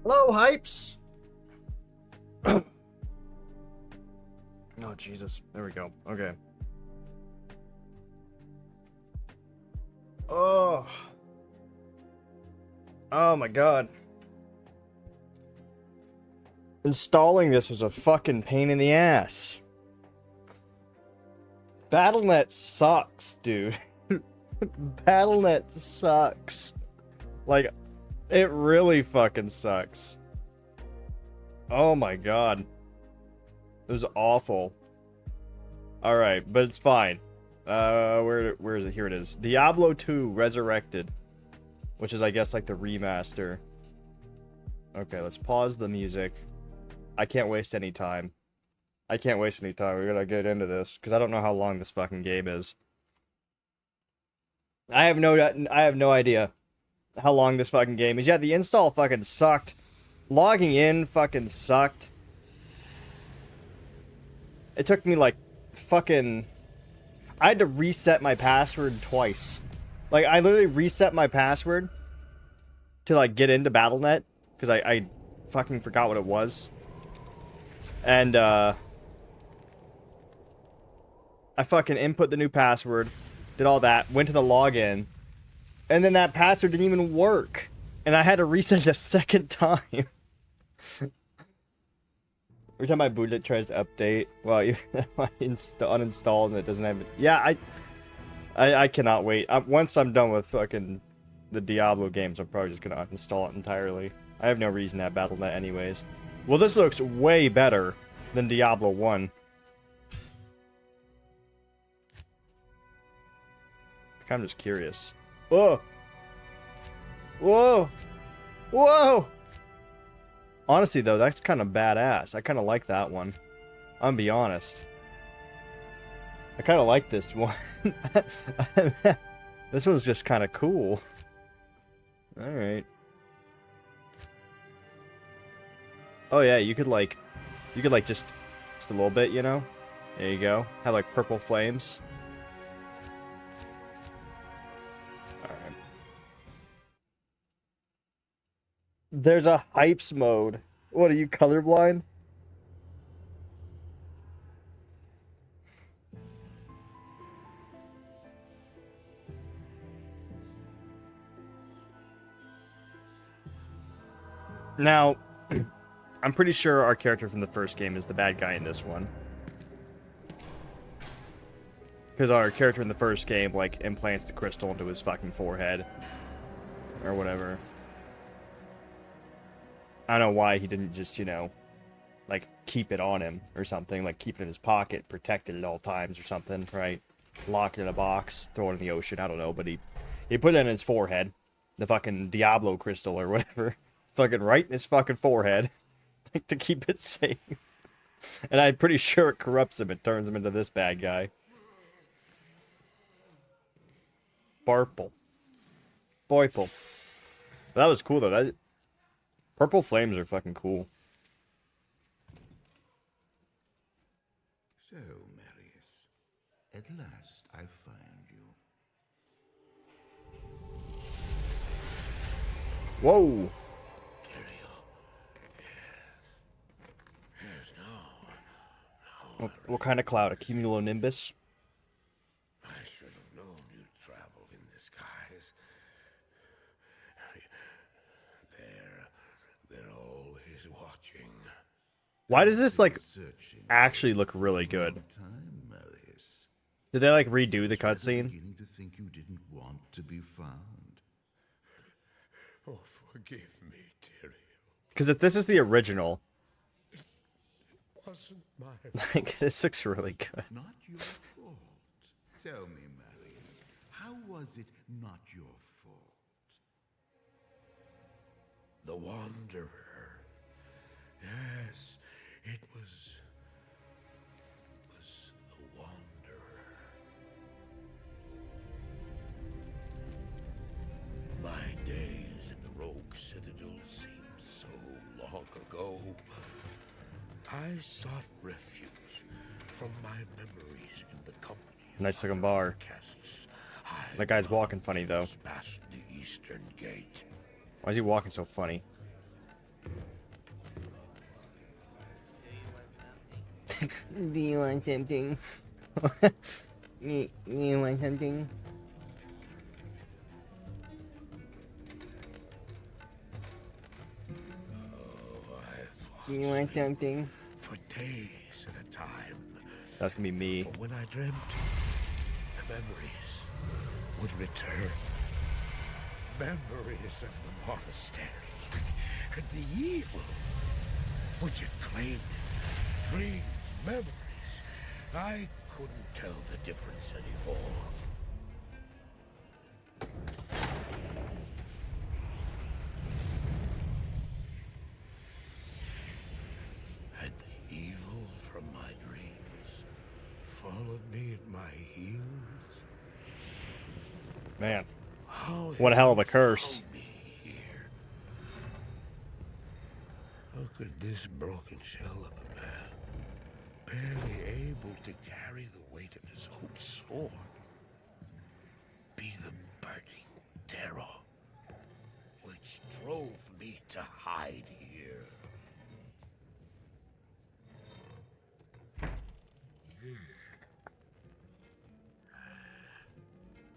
Hello, hypes. Oh, Jesus. There we go. Okay. Oh. Oh my God. Installing this was a fucking pain in the ass. BattleNet sucks, dude. BattleNet sucks. Like, it really fucking sucks. Oh my God. It was awful. Alright, but it's fine. Where is it? Here it is. Diablo 2 Resurrected. Which is, I guess, like the remaster. Okay, let's pause the music. I can't waste any time. I can't waste any time. We're gonna get into this. Because I don't know how long this fucking game is. I have no idea how long this fucking game is. Yeah, the install fucking sucked. Logging in fucking sucked. It took me like fucking... I had to reset my password twice. Like, I literally reset my password to like get into BattleNet. Because I fucking forgot what it was. And I fucking input the new password. Did all that. Went to the login. And then that password didn't even work. And I had to reset it a second time. Every time I boot it, tries to update. Well, I uninstall and it doesn't have it. Yeah, I cannot wait. Once I'm done with fucking the Diablo games, I'm probably just gonna uninstall it entirely. I have no reason to have BattleNet anyways. Well, this looks way better than Diablo 1. I'm just curious. Whoa! Whoa! Whoa! Honestly, though, that's kind of badass. I kind of like that one. I'm gonna be honest. I kind of like this one. This one's just kind of cool. Alright. Oh, yeah, you could, like, just a little bit, you know? There you go. Have, like, purple flames. Alright. There's a hypes mode. What, are you colorblind? Now, I'm pretty sure our character from the first game is the bad guy in this one. Because our character in the first game, like, implants the crystal into his fucking forehead. Or whatever. I don't know why he didn't just, you know, like, keep it on him or something. Like, keep it in his pocket, protect it at all times or something, right? Lock it in a box, throw it in the ocean, I don't know. But he put it in his forehead. The fucking Diablo crystal or whatever. Fucking right in his fucking forehead. Like, to keep it safe. And I'm pretty sure it corrupts him. It turns him into this bad guy. Purple. Purple. That was cool, though. Purple flames are fucking cool. So, Marius, at last I find you. Whoa! What kind of cloud? A cumulonimbus? I should have known you'd travel in the skies. They're always watching. Why does this, like, actually look really good? Time, Marius. Did they, like, redo the cutscene? Beginning to think you didn't want to be found. Oh, forgive me, Tyrael. Because if this is the original, Wasn't my like, this looks really good. Not your fault. Tell me, Marius, how was it not your fault? The Wanderer. Yes, it was the Wanderer. My days in the Rogue Citadel seem so long ago. I sought refuge from my memories in the company of Nice looking bar. outcasts. That guy's walking funny, though. Past the eastern gate. Why is he walking so funny? Do you want something? You want something? Oh, I've Do you want something? for days at a time. That's gonna be me. For when I dreamt, the memories would return. Memories of the monastery and the evil which had claimed it. Dreams, memories. I couldn't tell the difference anymore. Had the evil from my dreams followed me at my heels? Man, How what a hell of a curse. found me here? How could this broken shell of a man, barely able to carry the weight of his own sword, be the burning terror which drove me to hide here?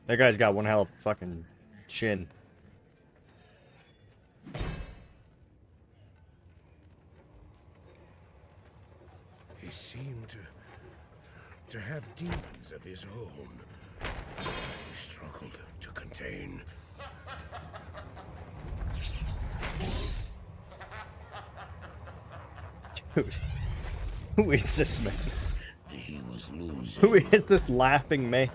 That guy's got one hell of a fucking chin. He seemed to have demons of his own. He struggled to contain. Dude, who is this man? He was losing. Who is this laughing man?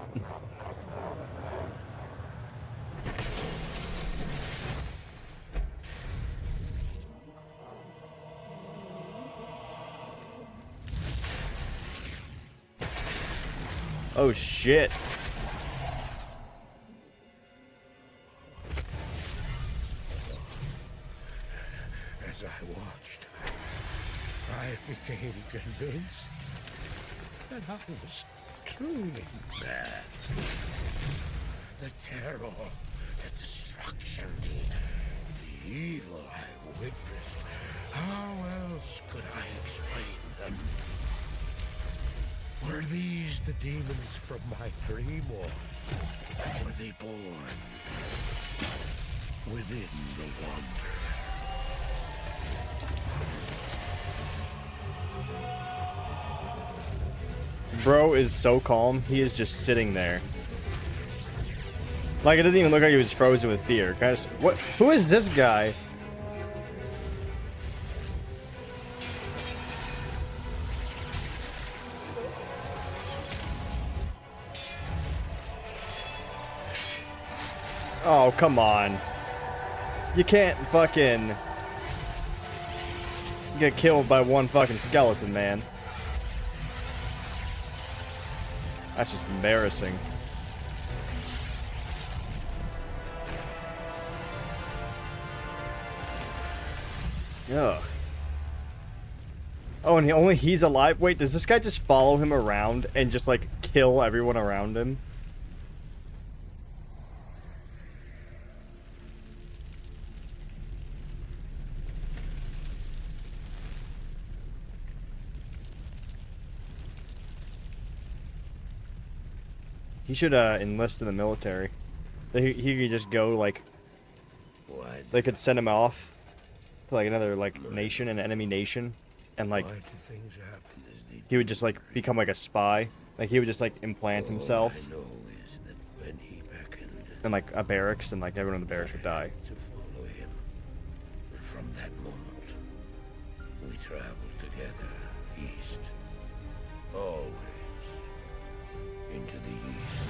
Oh shit. As I watched, I became convinced that I was truly mad. The terror, the destruction, the evil I witnessed. How else could I explain them? Were these the demons from my dream, or were they born within the wonder? Bro is so calm, he is just sitting there. Like, it doesn't even look like he was frozen with fear. Guys, what? Who is this guy? Oh, come on. You can't fucking get killed by one fucking skeleton, man. That's just embarrassing. Ugh. Oh, and only he's alive? Wait, does this guy just follow him around and just, like, kill everyone around him? He should enlist in the military. He could just go, like, Why they could send him off to, like, another, like, nation, an enemy nation, and, like, do things happen as they he would just, like, become, like, a spy. Like, he would just, like, implant himself All I know is that when he beckoned in, like, a barracks, and, like, everyone in the barracks would die. to follow him, from that moment, we traveled together east, always into the east.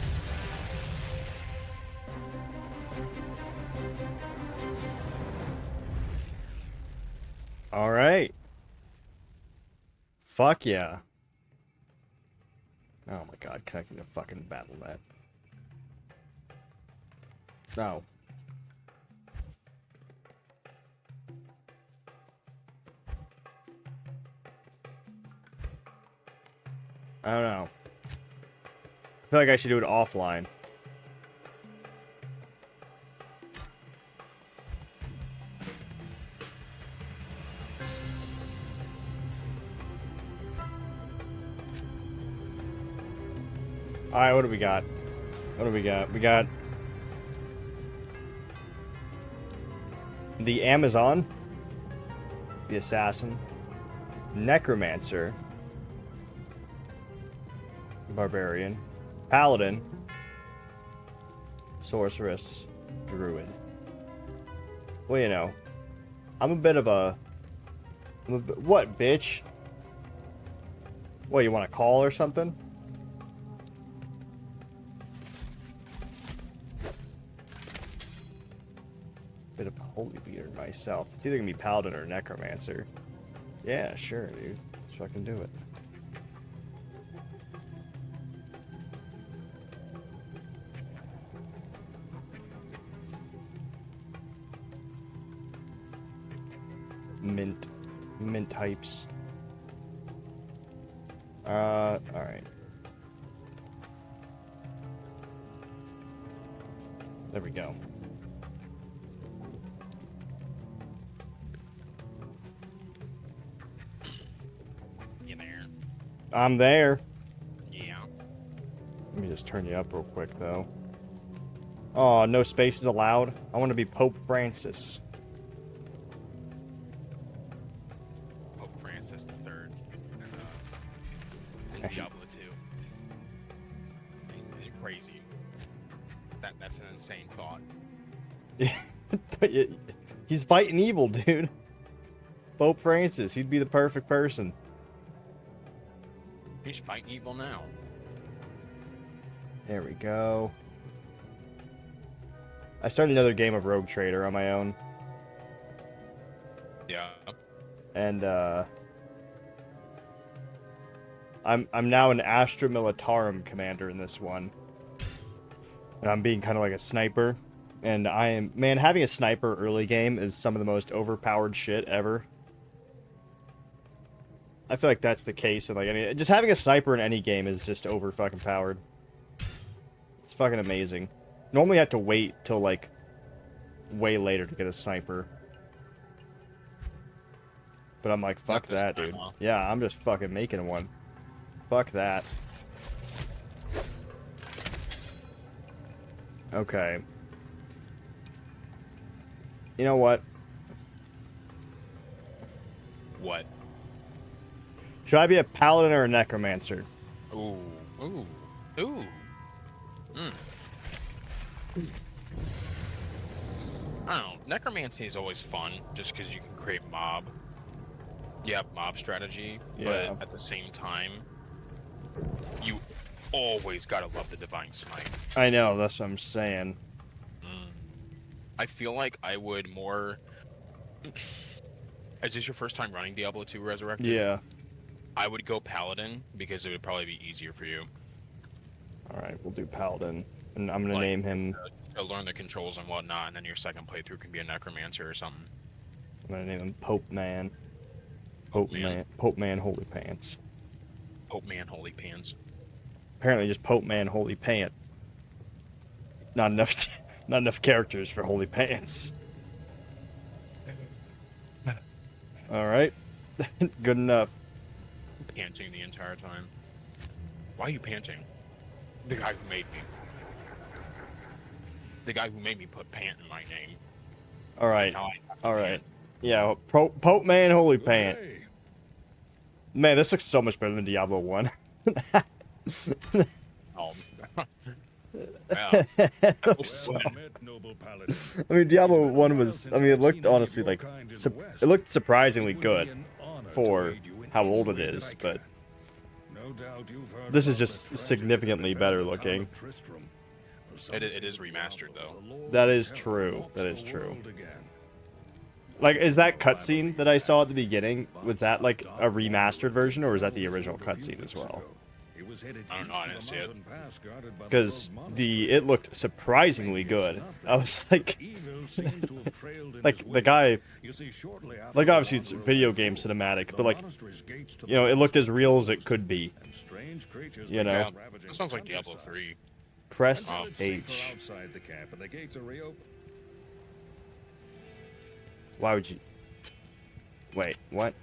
Alright. Fuck yeah. Oh my god, connecting to fucking BattleNet. No. I don't know. I feel like I should do it offline. Alright, what do we got? What do we got? We got... the Amazon. The Assassin. Necromancer. Barbarian. Paladin. Sorceress. Druid. Well, you know. I'm a bit of a... what, bitch? What, you want to call or something? Bit of a holy leader myself. It's either gonna be Paladin or Necromancer. Yeah, sure, dude. Let's fucking do it. Mint types. Alright. There we go. You there? I'm there. Yeah. Let me just turn you up real quick, though. Oh, no spaces allowed. I want to be Pope Francis. Pope Francis the Third. And Diablo 2. And crazy. That's an insane thought. But he's fighting evil, dude. Pope Francis, he'd be the perfect person. He's fighting evil now. There we go. I started another game of Rogue Trader on my own. Yeah. And I'm now an Astra Militarum commander in this one. And I'm being kind of like a sniper. And man, having a sniper early game is some of the most overpowered shit ever. I feel like that's the case in like just having a sniper in any game is just over fucking powered. It's fucking amazing. Normally I have to wait till like way later to get a sniper. But I'm like, fuck that, dude. Yeah, I'm just fucking making one. Fuck that. Okay. You know what? What? Should I be a paladin or a necromancer? Ooh. Ooh. Ooh. Mm. I don't know. Necromancy is always fun, just because you can create mob. Yeah, mob strategy. Yeah. But at the same time, you always gotta love the Divine Smite. I know, that's what I'm saying. I feel like I would more... Is this your first time running Diablo 2 Resurrected? Yeah. I would go Paladin, because it would probably be easier for you. Alright, we'll do paladin. And I'm gonna name him... to learn the controls and whatnot, and then your second playthrough can be a Necromancer or something. I'm gonna name him Pope Man. Pope Man Holy Pants. Pope Man Holy Pants. Apparently just Pope Man Holy Pant. Not enough characters for Holy Pants. Alright. Good enough. Panting the entire time. Why are you panting? The guy who made me. The guy who made me put pant in my name. Alright. Now I have to Alright. pant. Yeah, Pope Man Holy Pant. Man, this looks so much better than Diablo 1. Oh. Yeah. I mean, Diablo 1 was... I mean, it looked honestly like... It looked surprisingly good for how old it is, but... This is just significantly better looking. It is remastered, though. That is true. That is true. Like, is that cutscene that I saw at the beginning, was that like a remastered version, or was that the original cutscene as well? I don't know, I didn't see it. Because it looked surprisingly good. I was like, like the guy, like obviously it's video game cinematic, but like, you know, it looked as real as it could be. You know, Yeah, it sounds like Diablo 3. press H. Why would you? Wait, what?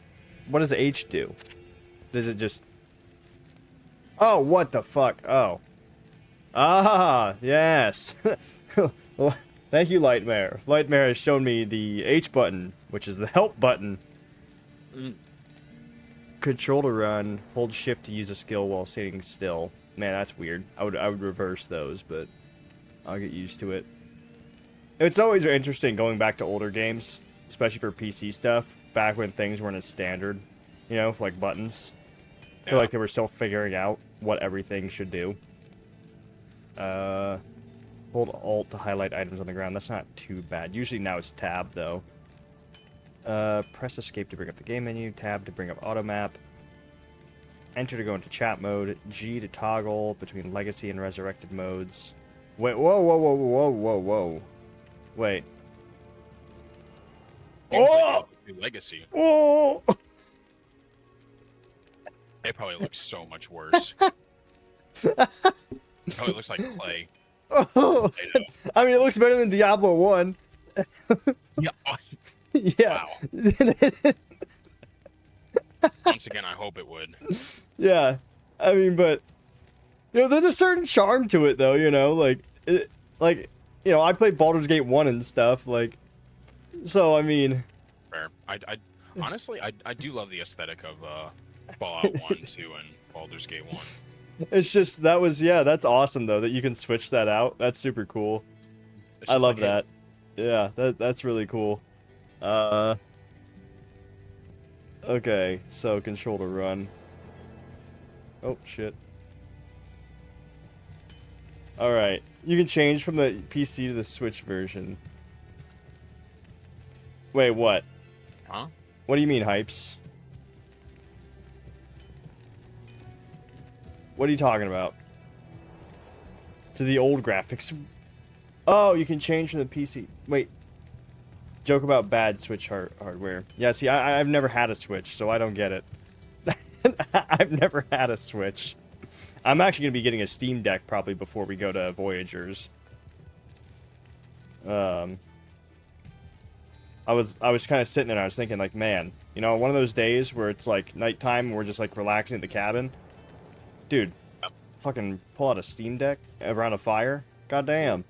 What does H do? Does it just? Oh, what the fuck? Oh. Ah, yes. Well, thank you, Lightmare. Lightmare has shown me the H button, which is the help button. Mm. Control to run, hold shift to use a skill while sitting still. Man, that's weird. I would reverse those, but I'll get used to it. It's always interesting going back to older games, especially for PC stuff, back when things weren't as standard, you know, for like buttons. I feel like they were still figuring out what everything should do. Hold Alt to highlight items on the ground. That's not too bad. Usually now it's Tab, though. Press Escape to bring up the game menu. Tab to bring up Auto Map. Enter to go into chat mode. G to toggle between Legacy and Resurrected modes. Wait, whoa, whoa, whoa, whoa, whoa, whoa. Wait. Oh! Legacy. Oh! It probably looks so much worse. Probably looks like clay. Oh! I mean, it looks better than Diablo 1. Yeah. Yeah. Wow. Once again, I hope it would. Yeah. I mean, but you know, there's a certain charm to it, though. You know, like you know, I played Baldur's Gate 1 and stuff, like. So I mean. Fair. I honestly, I do love the aesthetic of Fallout 1, 2, and Baldur's Gate 1. It's just that's awesome though that you can switch that out. That's super cool. I love that. Yeah, that's really cool. Okay, so control to run. Oh shit. All right, you can change from the PC to the Switch version. Wait, what? Huh? What do you mean, Hypes? What are you talking about? To the old graphics. Oh, you can change from the PC. Wait. Joke about bad Switch hardware. Yeah, see, I've never had a Switch, so I don't get it. I've never had a Switch. I'm actually going to be getting a Steam Deck probably before we go to Voyagers. I was kind of sitting there and I was thinking, like, man, you know, one of those days where it's like nighttime and we're just like relaxing at the cabin. Dude, fucking pull out a Steam Deck around a fire. Goddamn.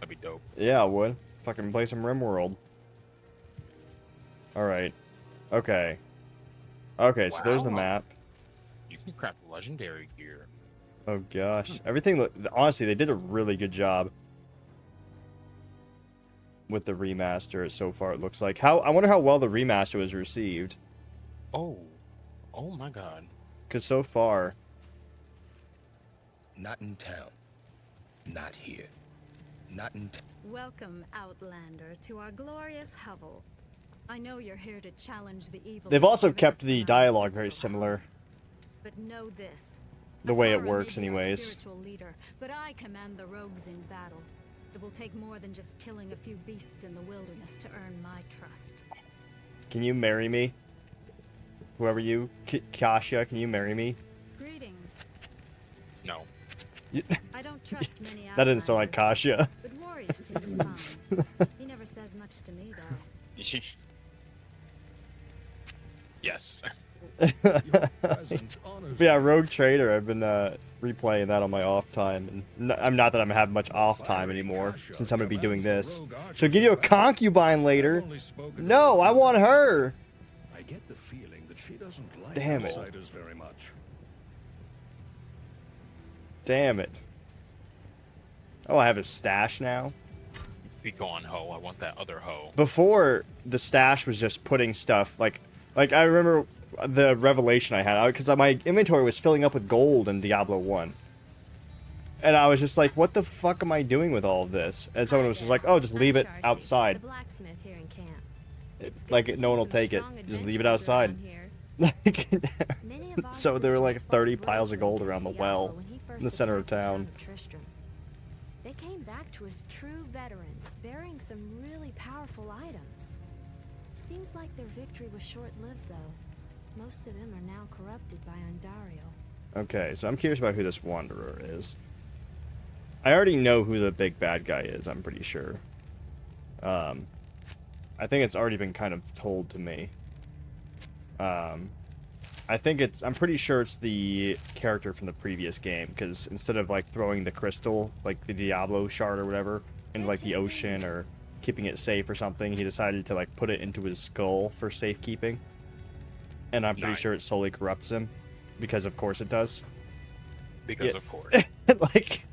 That'd be dope. Yeah, I would. Fucking play some RimWorld. Alright. Okay. Okay, so there's the Wow. map. You can craft legendary gear. Oh gosh. Everything, honestly, they did a really good job with the remaster so far, it looks like. I wonder how well the remaster was received. Oh. Oh my god. Because so far... Not in town. Not here. Not in town. Welcome, Outlander, to our glorious hovel. I know you're here to challenge the evil. They've also kept the dialogue very similar. But know this. The way it Ahara works, may be our anyways. spiritual leader, but I command the rogues in battle. It will take more than just killing a few beasts in the wilderness to earn my trust. Can you marry me? Whoever you... Kasia, can you marry me? Greetings. No. I don't trust many That didn't sound like outlanders, Kasia. but Warrior seems fine. He never says much to me, though. Yes. Yeah, Rogue Trader, I've been replaying that on my off time. And I'm not that I'm having much off time anymore, since I'm going to be doing this. So give you a concubine later. No, I want her. I get the feeling that she doesn't like Damn it. outsiders very much. Damn it. Oh, I have a stash now? Be gone, hoe. I want that other hoe. Before, the stash was just putting stuff, like I remember the revelation I had, because my inventory was filling up with gold in Diablo 1. And I was just like, what the fuck am I doing with all of this? And someone was just like, oh, just leave it outside. Like, no one will take it. Just leave it outside. So there were like 30 piles of gold around the well in the center of town. They came back to us true veterans, bearing some really powerful items. Seems like their victory was short-lived, though. Most of them are now corrupted by Ondario. Okay, so I'm curious about who this Wanderer is. I already know who the big bad guy is, I'm pretty sure. I think it's already been kind of told to me. I I think I'm pretty sure it's the character from the previous game, because instead of like throwing the crystal, like the Diablo shard or whatever, into like the ocean or keeping it safe or something, he decided to like put it into his skull for safekeeping. And I'm pretty sure it slowly corrupts him, because of course it does. Because of course. Like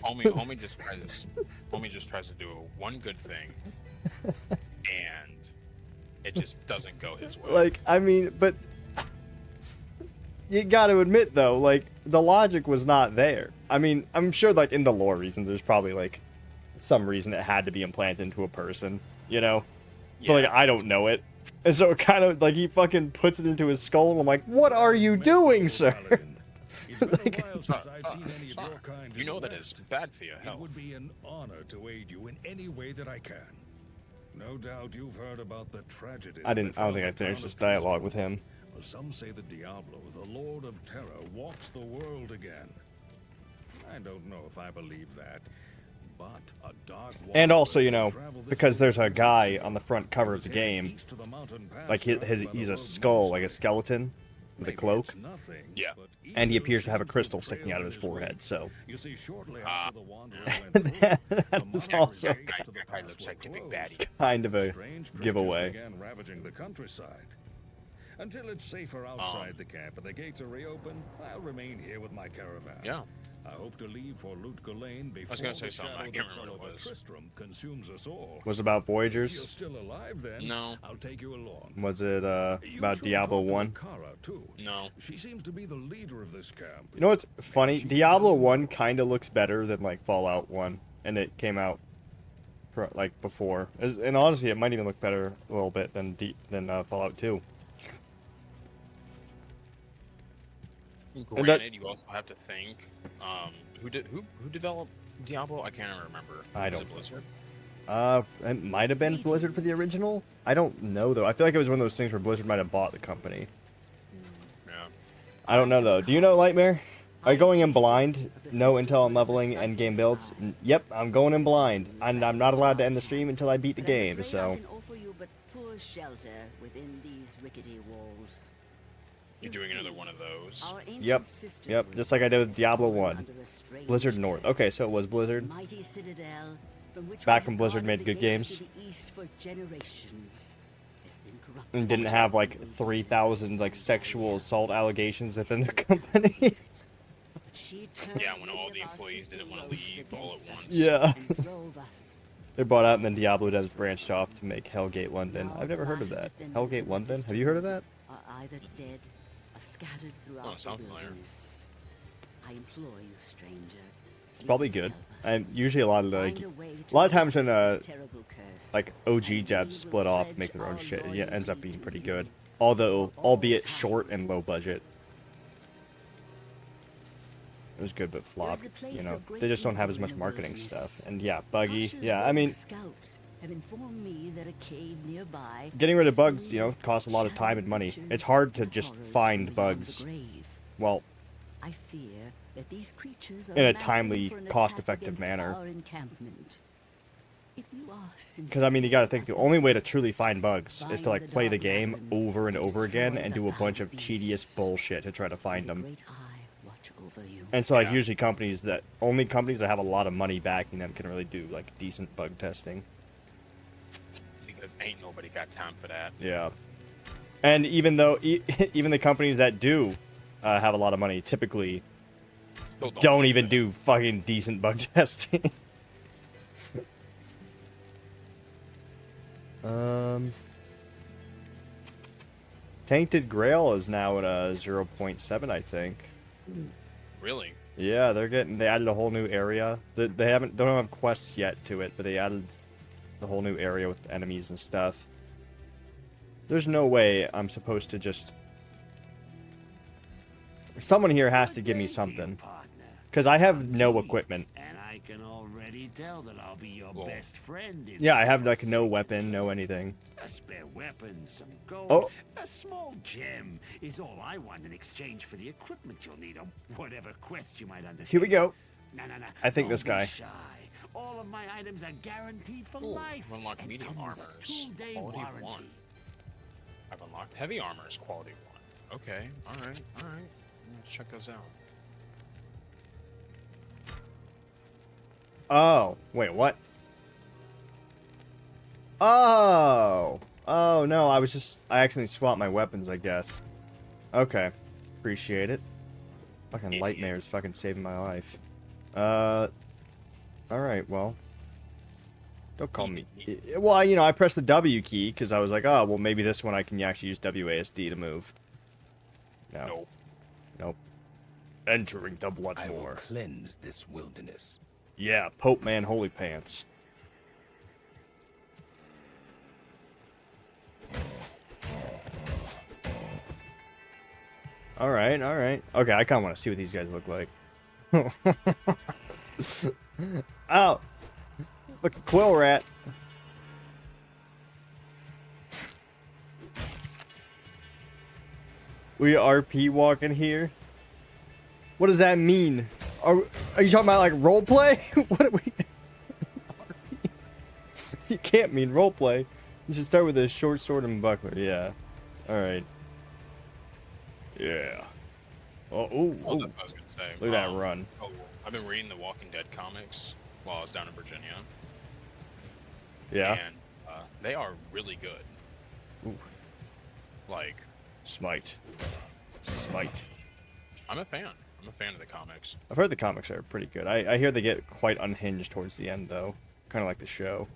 homie just tries to do one good thing, and it just doesn't go his way. Like, I mean, but you got to admit though, like the logic was not there. I mean, I'm sure like in the lore reasons, there's probably like some reason it had to be implanted into a person, you know? Yeah. But like I don't know it. And so it kind of like he fucking puts it into his skull, and I'm like, what are you doing, sir? Like, you know that is bad for your health. It would be an honor to aid you in any way that I can. No doubt you've heard about the tragedy. I don't think I finished this dialogue with him. Well, some say that Diablo, the Lord of Terror, walks the world again. I don't know if I believe that, but a dark and also, you know, because there's a guy on the front cover of the game, like he's a skull, like a skeleton with a cloak. Yeah. And he appears to have a crystal sticking out of his forehead, so You see, shortly after the Wanderer went through, that is also Guy looks like a big baddie. kind of a strange creatures giveaway. began ravaging the countryside. Until it's safer outside the camp and the gates are reopened, I'll remain here with my caravan. Yeah. I hope to leave for Loot Lane before gonna say the something, shadow I can't that remember fell what it over was. Tristram consumes us all. Was it about If you're Voyagers? still alive, then No. I'll take you along. Was it You about should Diablo talk to 1? Akara, too. No. She seems to be the leader of this camp. You know what's funny? She can Diablo tell you 1 more. kind of looks better than like Fallout 1, and it came out like before. And honestly, it might even look better a little bit than Fallout 2. Granted, you also have to think, who developed Diablo? I can't remember. I Was don't. it Blizzard? It might have been Blizzard for the original. I don't know though. I feel like it was one of those things where Blizzard might have bought the company. Yeah. I don't know though. Do you know Lightmare? Are you going in blind? No intel on leveling endgame builds? Yep, I'm going in blind. I'm not allowed to end the stream until I beat the game, so... I can offer you but poor shelter within these rickety walls. You're doing another one of those. Our ancient Yep, sisterhood just like I did with has Diablo fallen 1. under a strange Blizzard North. curse. Okay, so it was Blizzard. Mighty citadel, from which Back we when have Blizzard guarded made the good gates games. to the east for generations, has been corrupted. And didn't have like 3,000 like sexual assault allegations within the company. She turned Yeah, when all many the of our employees didn't want to sister leave all rogues at once. against Yeah. us and drove us. They bought out and then Diablo devs branched off to make Hellgate London. Now I've never the heard of last that. defenders Hellgate of the London? Have you heard of that? Are either dead or scattered throughout Oh, the sounds familiar. wilderness. I implore you, stranger. It's probably please good. help us. And usually a lot of like Find a way a lot of to times when lift this terrible curse, like OG and we devs will split off and pledge make their own our shit, it ends up loyalty being to pretty you good. Although for all albeit time. short and low budget. It was good but flopped, There's a place you know. of great They just don't have as evil in much the marketing wilderness. stuff. And yeah, buggy. Cautious Yeah, I rogue mean, scouts have informed me that a cave nearby getting rid of is bugs, filled you know, with costs a lot of time and money. shadowy It's hard to creatures just and find horrors from beyond bugs. the grave. Well, I fear that these creatures are in a massing timely, for an cost-effective attack against manner. our encampment. If you are because I mean, you gotta think the only way to truly sincere, find bugs is to like play the game over and over again and do a bunch of tedious bullshit to try to find may the them. Great Eye watch over you. And so like Yeah. usually companies that have a lot of money backing them can really do like decent bug testing. Because ain't nobody got time for that. Yeah. And even though even the companies that do have a lot of money typically Still don't even do fucking decent bug testing. Tainted Grail is now at a 0.7, I think. Really? Yeah, they added a whole new area. They don't have quests yet to it, but they added the whole new area with enemies and stuff. There's no way I'm supposed to just... Someone here has to give me something. Because I have no equipment. And I can already tell that I'll be your Whoa. best friend. In Yeah, I this have like no forsaken weapon, no hill. anything. A spare weapon, some gold, Oh. a small gem is all I want in exchange for the equipment you'll need on whatever quest you might undertake. Here we go. No. I think Don't this be guy. Shy. All of my items are guaranteed for Ooh, life. unlock and medium come with a armors. 2-day Quality warranty. 1. I've unlocked heavy armors, quality 1. Okay. All right. All right. Let's check those out. Oh, wait, what? Oh. Oh, no, I accidentally swapped my weapons, I guess. Okay. Appreciate it. Fucking Lightmare's fucking saving my life. Alright, well. Don't call me... Well, you know, I pressed the W key, because I was like, oh, well, maybe this one I can actually use WASD to move. No. Nope. Nope. Entering the I will Bloodmoor. cleanse this wilderness. Yeah, Pope Man Holy Pants. Alright, alright. Okay, I kind of want to see what these guys look like. Ow! Look at Quill Rat. We RP walking here? What does that mean? Are you talking about like roleplay? What are we? You can't mean roleplay. You should start with a short sword and buckler. Yeah. All right. Yeah. Oh, ooh, Well, ooh. that's what I was gonna say. Look at that run. Oh, I've been reading the Walking Dead comics while I was down in Virginia. Yeah. And they are really good. Ooh. Like, Smite. Smite. I'm a fan. I'm a fan of the comics. I've heard the comics are pretty good. I hear they get quite unhinged towards the end, though. Kind of like the show.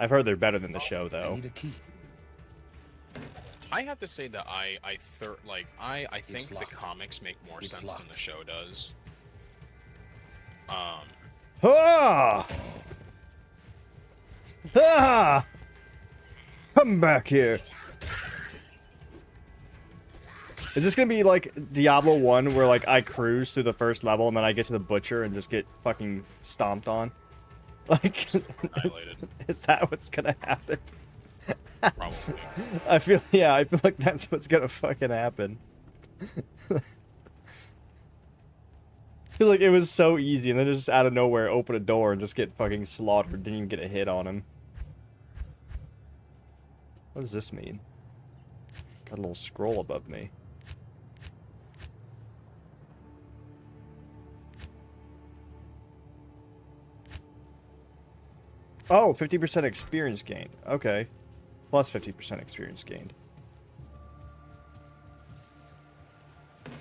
I've heard they're better than the show, I though. need a key. I have to say that I think It's the locked. comics make more It's sense than locked. the show does. Ah! Ah! Come back here. Is this gonna be like Diablo 1 where like I cruise through the first level and then I get to the butcher and just get fucking stomped on? Like, Annihilated. is that what's gonna happen? Probably. I feel like that's what's gonna fucking happen. I feel like it was so easy and then just out of nowhere open a door and just get fucking slaughtered. Didn't even get a hit on him. What does this mean? Got a little scroll above me. Oh, 50% experience gained. Okay. Plus 50% experience gained.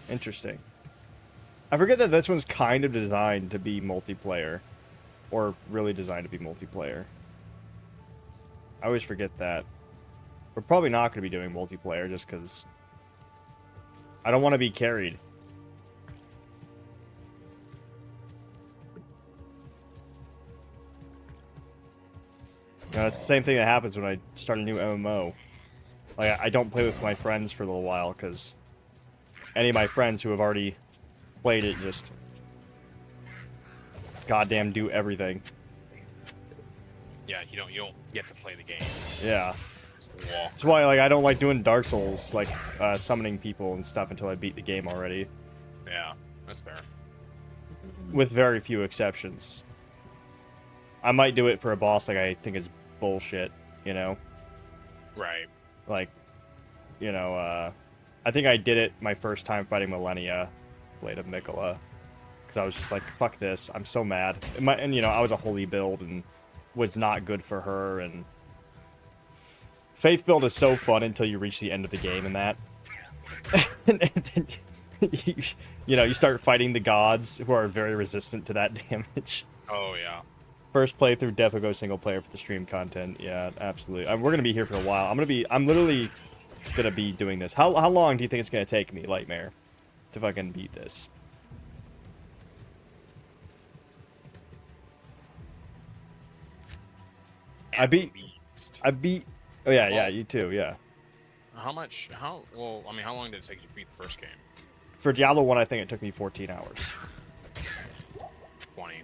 Interesting. I forget that this one's kind of designed to be multiplayer. Or really designed to be multiplayer. I always forget that. We're probably not going to be doing multiplayer just because I don't want to be carried. You know, it's the same thing that happens when I start a new MMO. Like, I don't play with my friends for a little while because any of my friends who have already played it just goddamn do everything. Yeah, you don't get to play the game. Yeah. Just walk. That's why, like, I don't like doing Dark Souls, like, summoning people and stuff until I beat the game already. Yeah, that's fair. With very few exceptions. I might do it for a boss like I think is bullshit, you know? Right. Like, you know, I think I did it my first time fighting Millennia, Blade of Mikola. Because I was just like, fuck this, I'm so mad. And, you know, I was a holy build and was not good for her, and... Faith build is so fun until you reach the end of the game and that. And then you know, you start fighting the gods who are very resistant to that damage. Oh, yeah. First playthrough, definitely go single player for the stream content. Yeah, absolutely. We're gonna be here for a while. I'm literally gonna be doing this. How long do you think it's gonna take me, Lightmare, to fucking beat this? I beat. Oh yeah, yeah, you too. Yeah. Well, I mean, how long did it take you to beat the first game? For Diablo 1, I think it took me 14 hours. 20.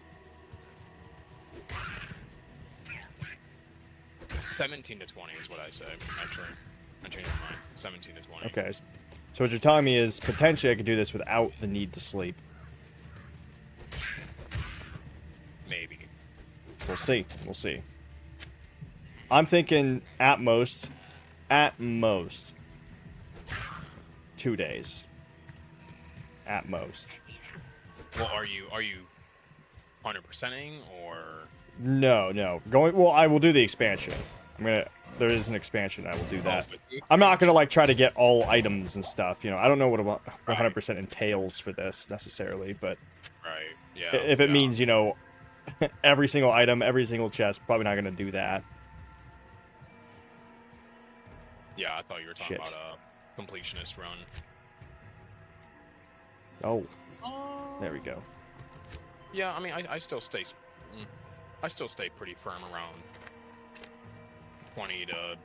17 to 20 is what I say, actually. I changed my mind. 17 to 20. Okay. So what you're telling me is potentially I could do this without the need to sleep. Maybe. We'll see. We'll see. I'm thinking at most, 2 2 days. At most. Well, are you 100%ing or? No. Well, I will do the expansion. There is an expansion. I will do that. with the I'm not gonna like try to get all items and stuff. You know, I don't know what a 100% Right. entails for this necessarily, but Right. Yeah. if it yeah. means, you know, every single item, every single chest, probably not gonna do that. Yeah, I thought you were talking Shit. about a completionist run. Oh, there we go. Yeah, I mean, I still stay, I still stay pretty firm around 20 to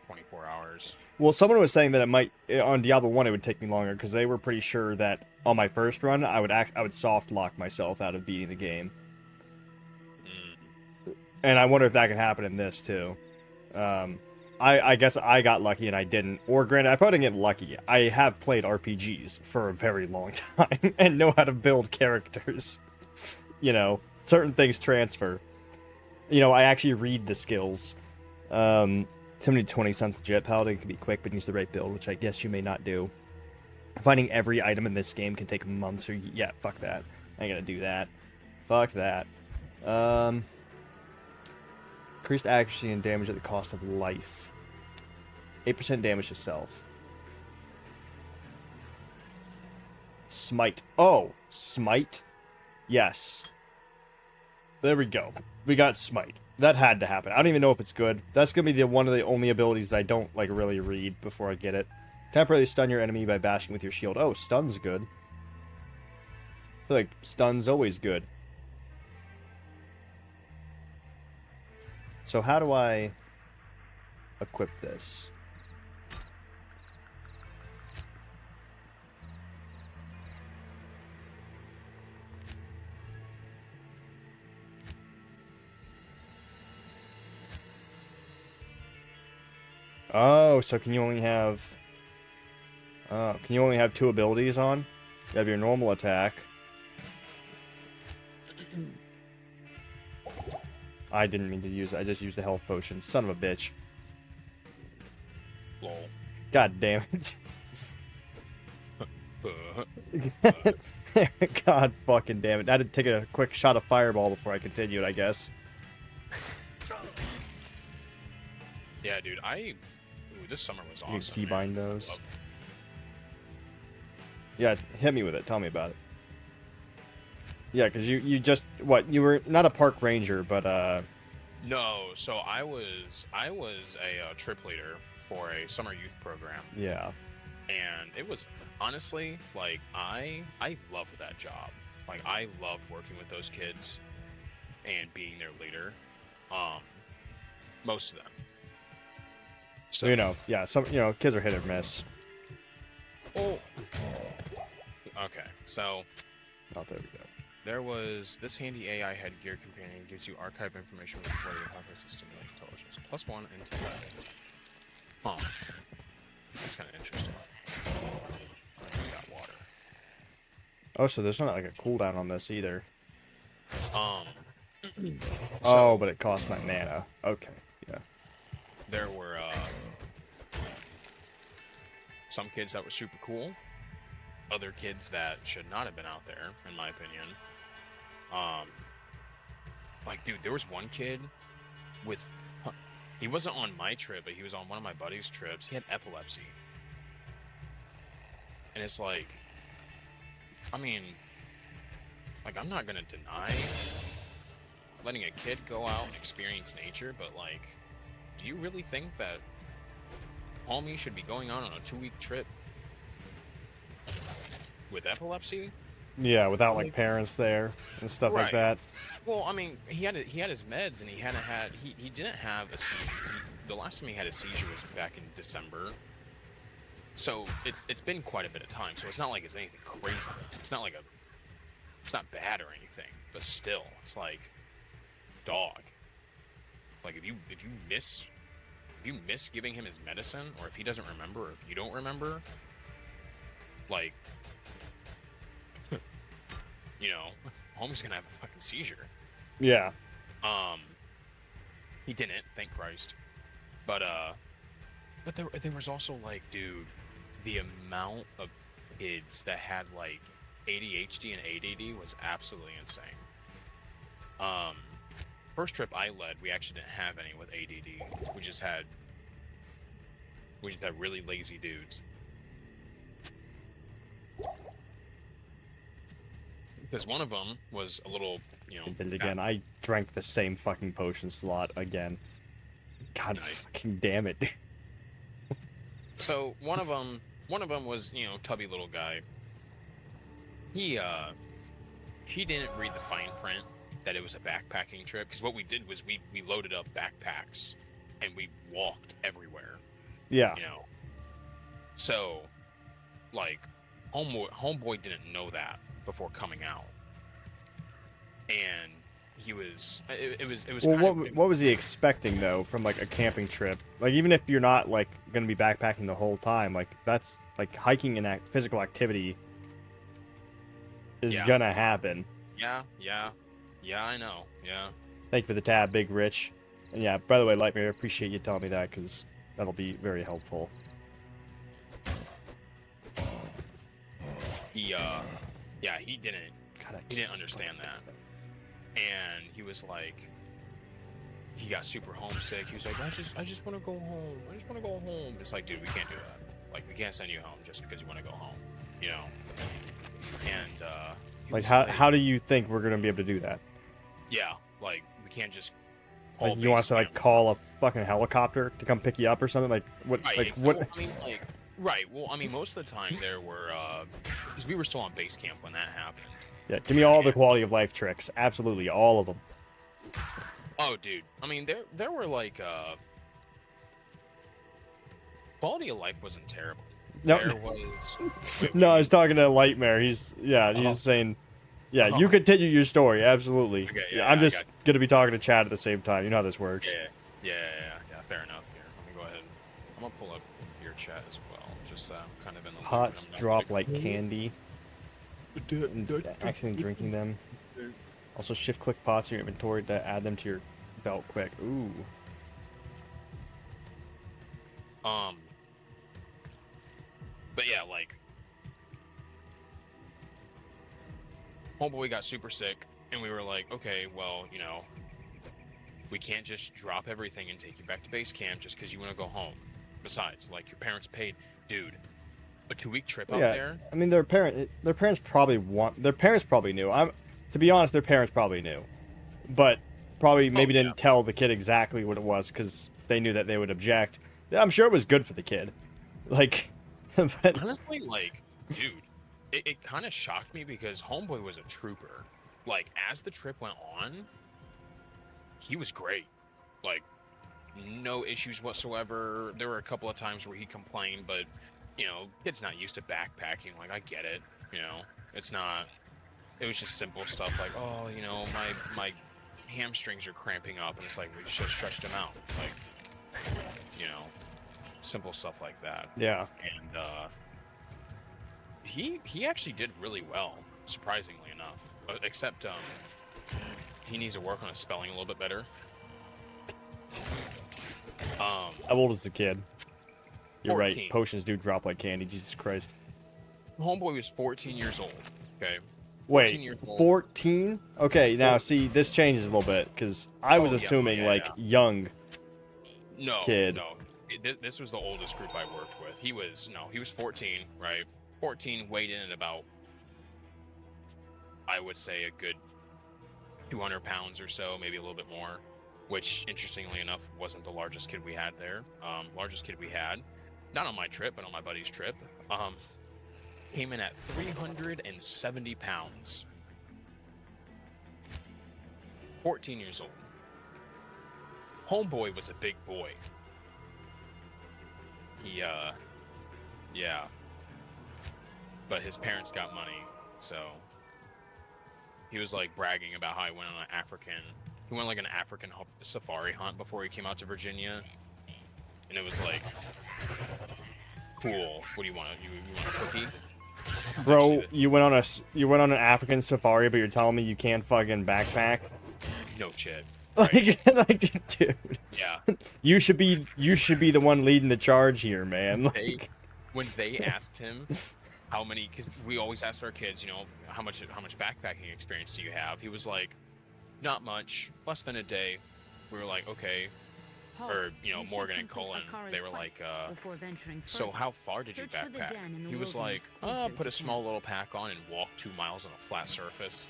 24 hours. Well, someone was saying that it might on Diablo 1 it would take me longer because they were pretty sure that on my first run I would soft lock myself out of beating the game. And I wonder if that can happen in this too. I guess I got lucky and I didn't. Or granted, I probably didn't get lucky. I have played RPGs for a very long time and know how to build characters. You know, certain things transfer. You know, I actually read the skills. 20 Sons of Jet Paladin can be quick, but needs the right build, which I guess you may not do. Finding every item in this game can take months or... Yeah, fuck that. I ain't gonna do that. Fuck that. Increased accuracy and damage at the cost of life. 8% damage to self. Smite. Oh! Smite? Yes. There we go. We got Smite. That had to happen. I don't even know if it's good. That's gonna be one of the only abilities I don't like really read before I get it. Temporarily stun your enemy by bashing with your shield. Oh, stun's good. I feel like stun's always good. So how do I equip this? Oh, so can you only have... can you only have 2 abilities on? You have your normal attack. I didn't mean to use it. I just used a health potion. Son of a bitch. Lol. God damn it. God fucking damn it. I had to take a quick shot of fireball before I continued, I guess. Yeah, dude, Ooh, this summer was You awesome. keybind man. those. Love- Yeah, hit me with it. Tell me about it. Yeah, because you just... What? You were not a park ranger, but, No, so I was a trip leader for a summer youth program, yeah. and it was honestly like I loved that job. Like I loved working with those kids and being their leader. Most of them. So You know, yeah, some, you know, kids are hit or miss. Oh. Okay, so Oh, there we go. there was this handy AI headgear companion gives you archive information with the process to stimulate intelligence. +1 intellect. Huh. That's kind of interesting. We got water. Oh, so there's not like a cooldown on this either. So Oh, but it costs my mana. Okay, yeah. there were some kids that were super cool, other kids that should not have been out there, in my opinion. Like, dude, there was one kid with, he wasn't on my trip, but he was on one of my buddy's trips. He had epilepsy. And it's like, I mean, like, I'm not gonna deny letting a kid go out and experience nature, but like, do you really think that homie should be going on a 2-week trip with epilepsy? Yeah, without like parents there and stuff like Right. that. Well, I mean, he had his meds, and he didn't have a seizure. The last time he had a seizure was back in December. So it's been quite a bit of time. So it's not like it's anything crazy. It's not bad or anything. But still, it's like, dog. Like if you miss giving him his medicine, or if he doesn't remember, or if you don't remember, like, you know, homie's gonna have a fucking seizure. Yeah. He didn't, thank Christ. But there was also like, dude, the amount of kids that had like ADHD and ADD was absolutely insane. First trip I led, we actually didn't have any with ADD. We just had really lazy dudes. Because one of them was a little, you know. Did it again. I drank the same fucking potion slot again. God Nice. fucking damn it. So one of them was, you know, tubby little guy. He didn't read the fine print that it was a backpacking trip, because what we did was we loaded up backpacks and we walked everywhere. Yeah. You know. So, like, homeboy didn't know that before coming out, and he was. It was. Well, kind of, what was he expecting though from like a camping trip? Like even if you're not like gonna be backpacking the whole time, like that's like hiking and physical activity is gonna happen. Yeah, I know. Yeah. Thank you for the tab, Big Rich. And yeah, by the way, Lightmare, I appreciate you telling me that because that'll be very helpful. He didn't understand that, and he was like, he got super homesick. He was like, I just want to go home. I just want to go home. It's like, dude, we can't do that. Like, we can't send you home just because you want to go home, you know. And like, how do you think we're gonna be able to do that? Yeah, like we can't just. Like, you want us to like call a fucking helicopter to come pick you up or something? Like what? Right, like what? Well, I mean, like, right. Well, I mean, most of the time there were, because we were still on base camp when that happened. Yeah, give me all the quality of life tricks. Absolutely, all of them. Oh, dude. I mean, there were like, quality of life wasn't terrible. No, There was. no, I was talking to Lightmare. He's saying, yeah, you continue your story. Absolutely. Okay, yeah, yeah, I'm I just got gonna be talking to Chad at the same time. You know how this works. Yeah. Fair enough. Here, let me go ahead. I'm gonna pull up your chat as well, just kind of in the loop, Pots and I'm not drop like- like candy. Accidentally drinking them. Also, shift click pots in your inventory to add them to your belt quick. Ooh. But yeah, like, homeboy got super sick, and we were like, okay, well, you know, we can't just drop everything and take you back to base camp just because you want to go home. Besides, like, your parents paid, dude, a 2-week trip out there. I mean, their parents probably knew. To be honest, their parents probably knew, but probably maybe didn't tell the kid exactly what it was because they knew that they would object. I'm sure it was good for the kid, like. But honestly, like, dude, it kind of shocked me because homeboy was a trooper. Like, as the trip went on, he was great. Like, no issues whatsoever. There were a couple of times where he complained, but, you know, kid's not used to backpacking. Like, I get it. You know, it's not. It was just simple stuff like, oh, you know, my hamstrings are cramping up, and it's like we just stretched them out. Like, you know, simple stuff like that. yeah. And he actually did really well, surprisingly enough. Except he needs to work on his spelling a little bit better. How old is the kid? You're 14. right. Potions do drop like candy. Jesus Christ. Homeboy was 14 years old. Okay. 14 Wait, years old. 14? Okay, now see, this changes a little bit because I was assuming young kid. No. This was the oldest group I worked with. He was 14, right? 14, weighed in at about, I would say, a good 200 pounds or so, maybe a little bit more, which, interestingly enough, wasn't the largest kid we had there. Largest kid we had, not on my trip, but on my buddy's trip, came in at 370 pounds. 14 years old. Homeboy was a big boy. He, yeah. But his parents got money, so he was like bragging about how he went on an African safari hunt before he came out to Virginia, and it was like, cool. What do you want? You want a cookie? Bro, you went on an African safari, but you're telling me you can't fucking backpack? No shit. Right? Like, dude. Yeah. You should be the one leading the charge here, man. Like, when they asked him how many, because we always asked our kids, you know, how much backpacking experience do you have? He was like, not much, less than a day. We were like, okay. Or, you know, Morgan and Colin, they were like, so how far did you backpack? He was like, put a small little pack on and walk 2 miles on a flat surface.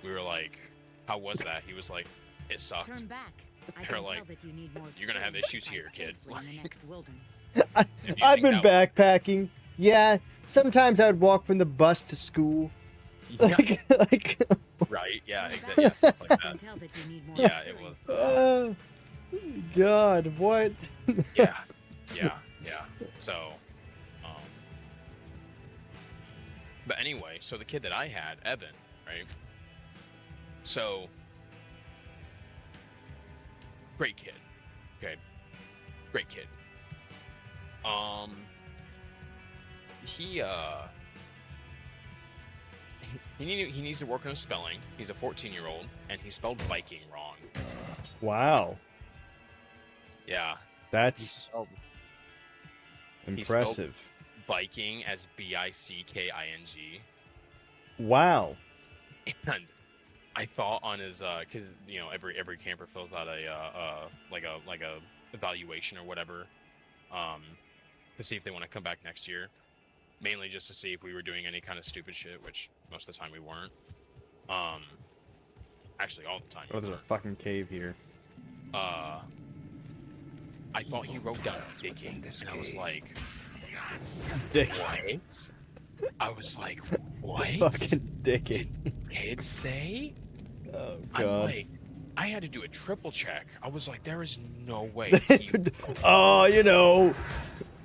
We were like, how was that? He was like, it sucked. Turn back. They're like, you're gonna have issues here, kid. I've been backpacking. Yeah, sometimes I would walk from the bus to school. Yeah. Like Right, yeah, exactly. Yeah, stuff like that. Yeah, it was. God, what? Yeah. So, but anyway, so the kid that I had, Evan, right? So, great kid. Okay, great kid. He needs to work on his spelling. He's a 14-year-old, and he spelled Viking wrong. Wow. Yeah. That's He impressive. Viking as Bicking. Wow. And I thought on his cause you know every camper fills out a like a evaluation or whatever, to see if they want to come back next year. Mainly just to see if we were doing any kind of stupid shit, which most of the time we weren't. Actually all the time. Oh, there's a fucking cave here. I thought he wrote down dicking, and I was like, Dick. what? I was like, what? Fucking dicking. Kids say? Oh I'm god. like, I had to do a triple check. I was like, there is no way. Oh, you know,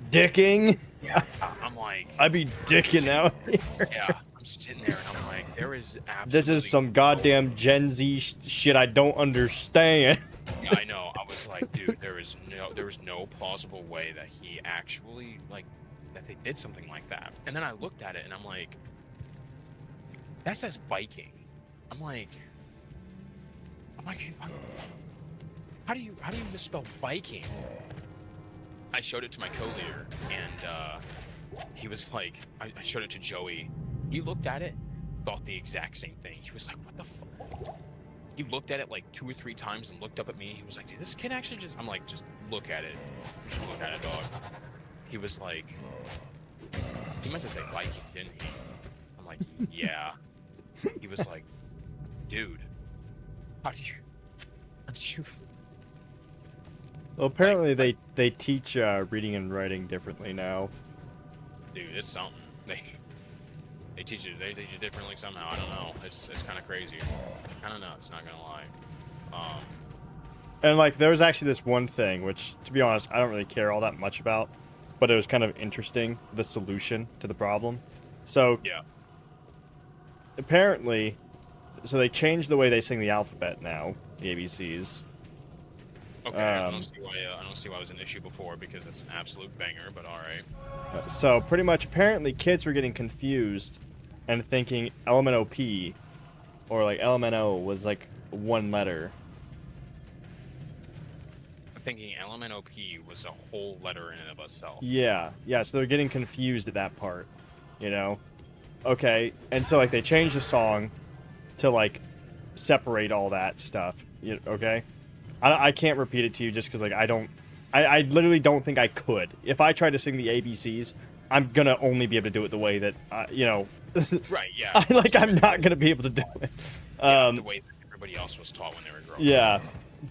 dicking. Yeah, I'm like, I'd be dicking out here. yeah, I'm sitting there and I'm like, there is absolutely. This is some goddamn Gen Z shit I don't understand. Yeah, I know. I was like, dude, there was no plausible way that he actually that they did something like that. And then I looked at it and I'm like, that says Viking. I'm like, how do you misspell Viking? I showed it to my co-leader and he was like, I showed it to Joey. He looked at it, thought the exact same thing. He was like, what the fuck? He looked at it like 2 or 3 times and looked up at me. He was like, did this kid actually just... I'm like, just look at it. Just look at it, dog. He was like... He meant to say Viking, didn't he? I'm like, yeah. He was like, dude, how do you... Well, apparently they teach reading and writing differently now. Dude, it's something. They teach it differently somehow. I don't know. It's kind of crazy. I don't know. It's not gonna lie. And like there was actually this one thing which, to be honest, I don't really care all that much about, but it was kind of interesting, the solution to the problem. So yeah. Apparently, so they changed the way they sing the alphabet now, the ABCs. Okay, I don't see why it was an issue before because it's an absolute banger. But all right. So pretty much, apparently, kids were getting confused and thinking LMNOP or like LMNO was like one letter. I'm thinking LMNOP was a whole letter in and of itself. Yeah. So they're getting confused at that part, you know. Okay, and so like they changed the song to like separate all that stuff. Okay. I can't repeat it to you just because like I literally don't think I could. If I tried to sing the ABCs, I'm gonna only be able to do it the way that you know. Right. Yeah. I'm not gonna be able to do it. The way that everybody else was taught when they were growing up. Yeah,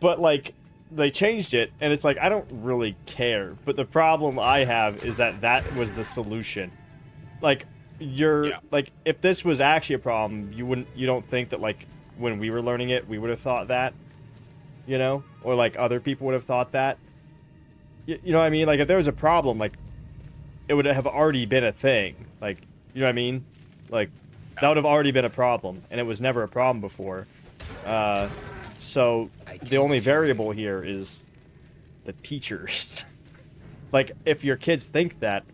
but like they changed it, and it's like I don't really care. But the problem I have is that was the solution. Like like if this was actually a problem, you don't think that like when we were learning it, we would have thought that. You know, or like other people would have thought that. You know what I mean? Like if there was a problem, like it would have already been a thing. Like, you know what I mean? Like that would have already been a problem, and it was never a problem before. So the only variable here is the teachers. Like if your kids think that,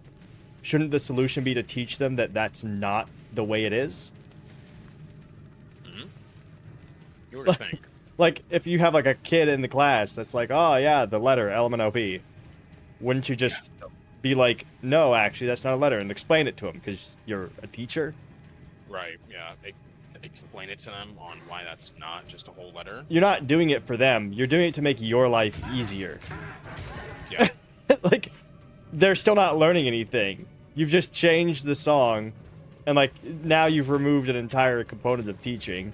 shouldn't the solution be to teach them that that's not the way it is? Mm-hmm. You would think. Like, if you have, like, a kid in the class that's like, oh, yeah, the letter, LMNOP, wouldn't you just be like, no, actually, that's not a letter, and explain it to them because you're a teacher. Right. Yeah. Explain it to them on why that's not just a whole letter. You're not doing it for them. You're doing it to make your life easier. Yeah. Like, they're still not learning anything. You've just changed the song, and like now you've removed an entire component of teaching.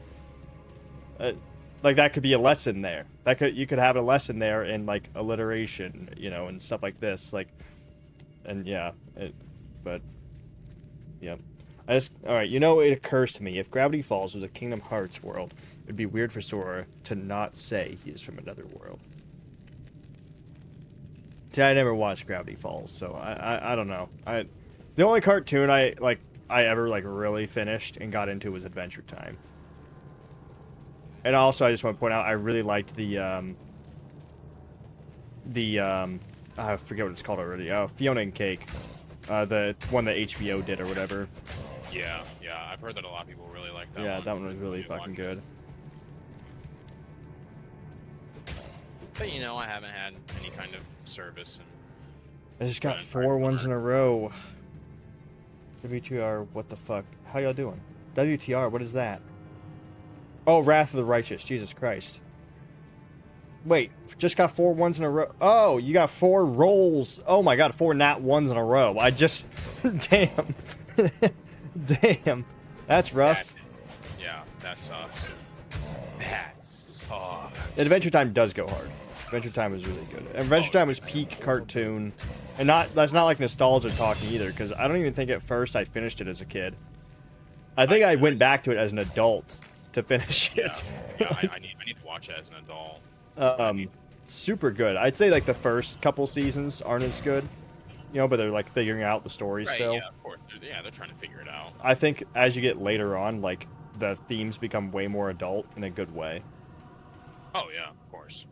Like that could be a lesson there. You could have a lesson there in like alliteration, you know, and stuff like this. Like, and yeah, but yeah. All right, you know, it occurs to me, if Gravity Falls was a Kingdom Hearts world, it'd be weird for Sora to not say he is from another world. See, I never watched Gravity Falls, so I don't know. The only cartoon I ever like really finished and got into was Adventure Time. And also, I just want to point out, I really liked I forget what it's called already. Fiona and Cake, the one that HBO did or whatever. Yeah. I've heard that a lot of people really like that one. Yeah, that one was really fucking good. But you know, I haven't had any kind of service. I just got 4 ones in a row. WTR, what the fuck? How y'all doing? WTR, what is that? Oh, Wrath of the Righteous. Jesus Christ. Wait, just got 4 ones in a row. Oh, you got 4 rolls. Oh my god, 4 nat ones in a row. I just... Damn. Damn. That's rough. That sucks. That sucks. Adventure Time does go hard. Adventure Time was really good. Adventure Time was peak cartoon. And that's not like nostalgia talking either, because I don't even think at first I finished it as a kid. I think I went back to it as an adult to finish it. Yeah, I need to watch it as an adult. Super good. I'd say like the first couple seasons aren't as good, you know, but they're like figuring out the story still. Yeah, of course. They're trying to figure it out. I think as you get later on, like the themes become way more adult in a good way. Oh yeah, of course.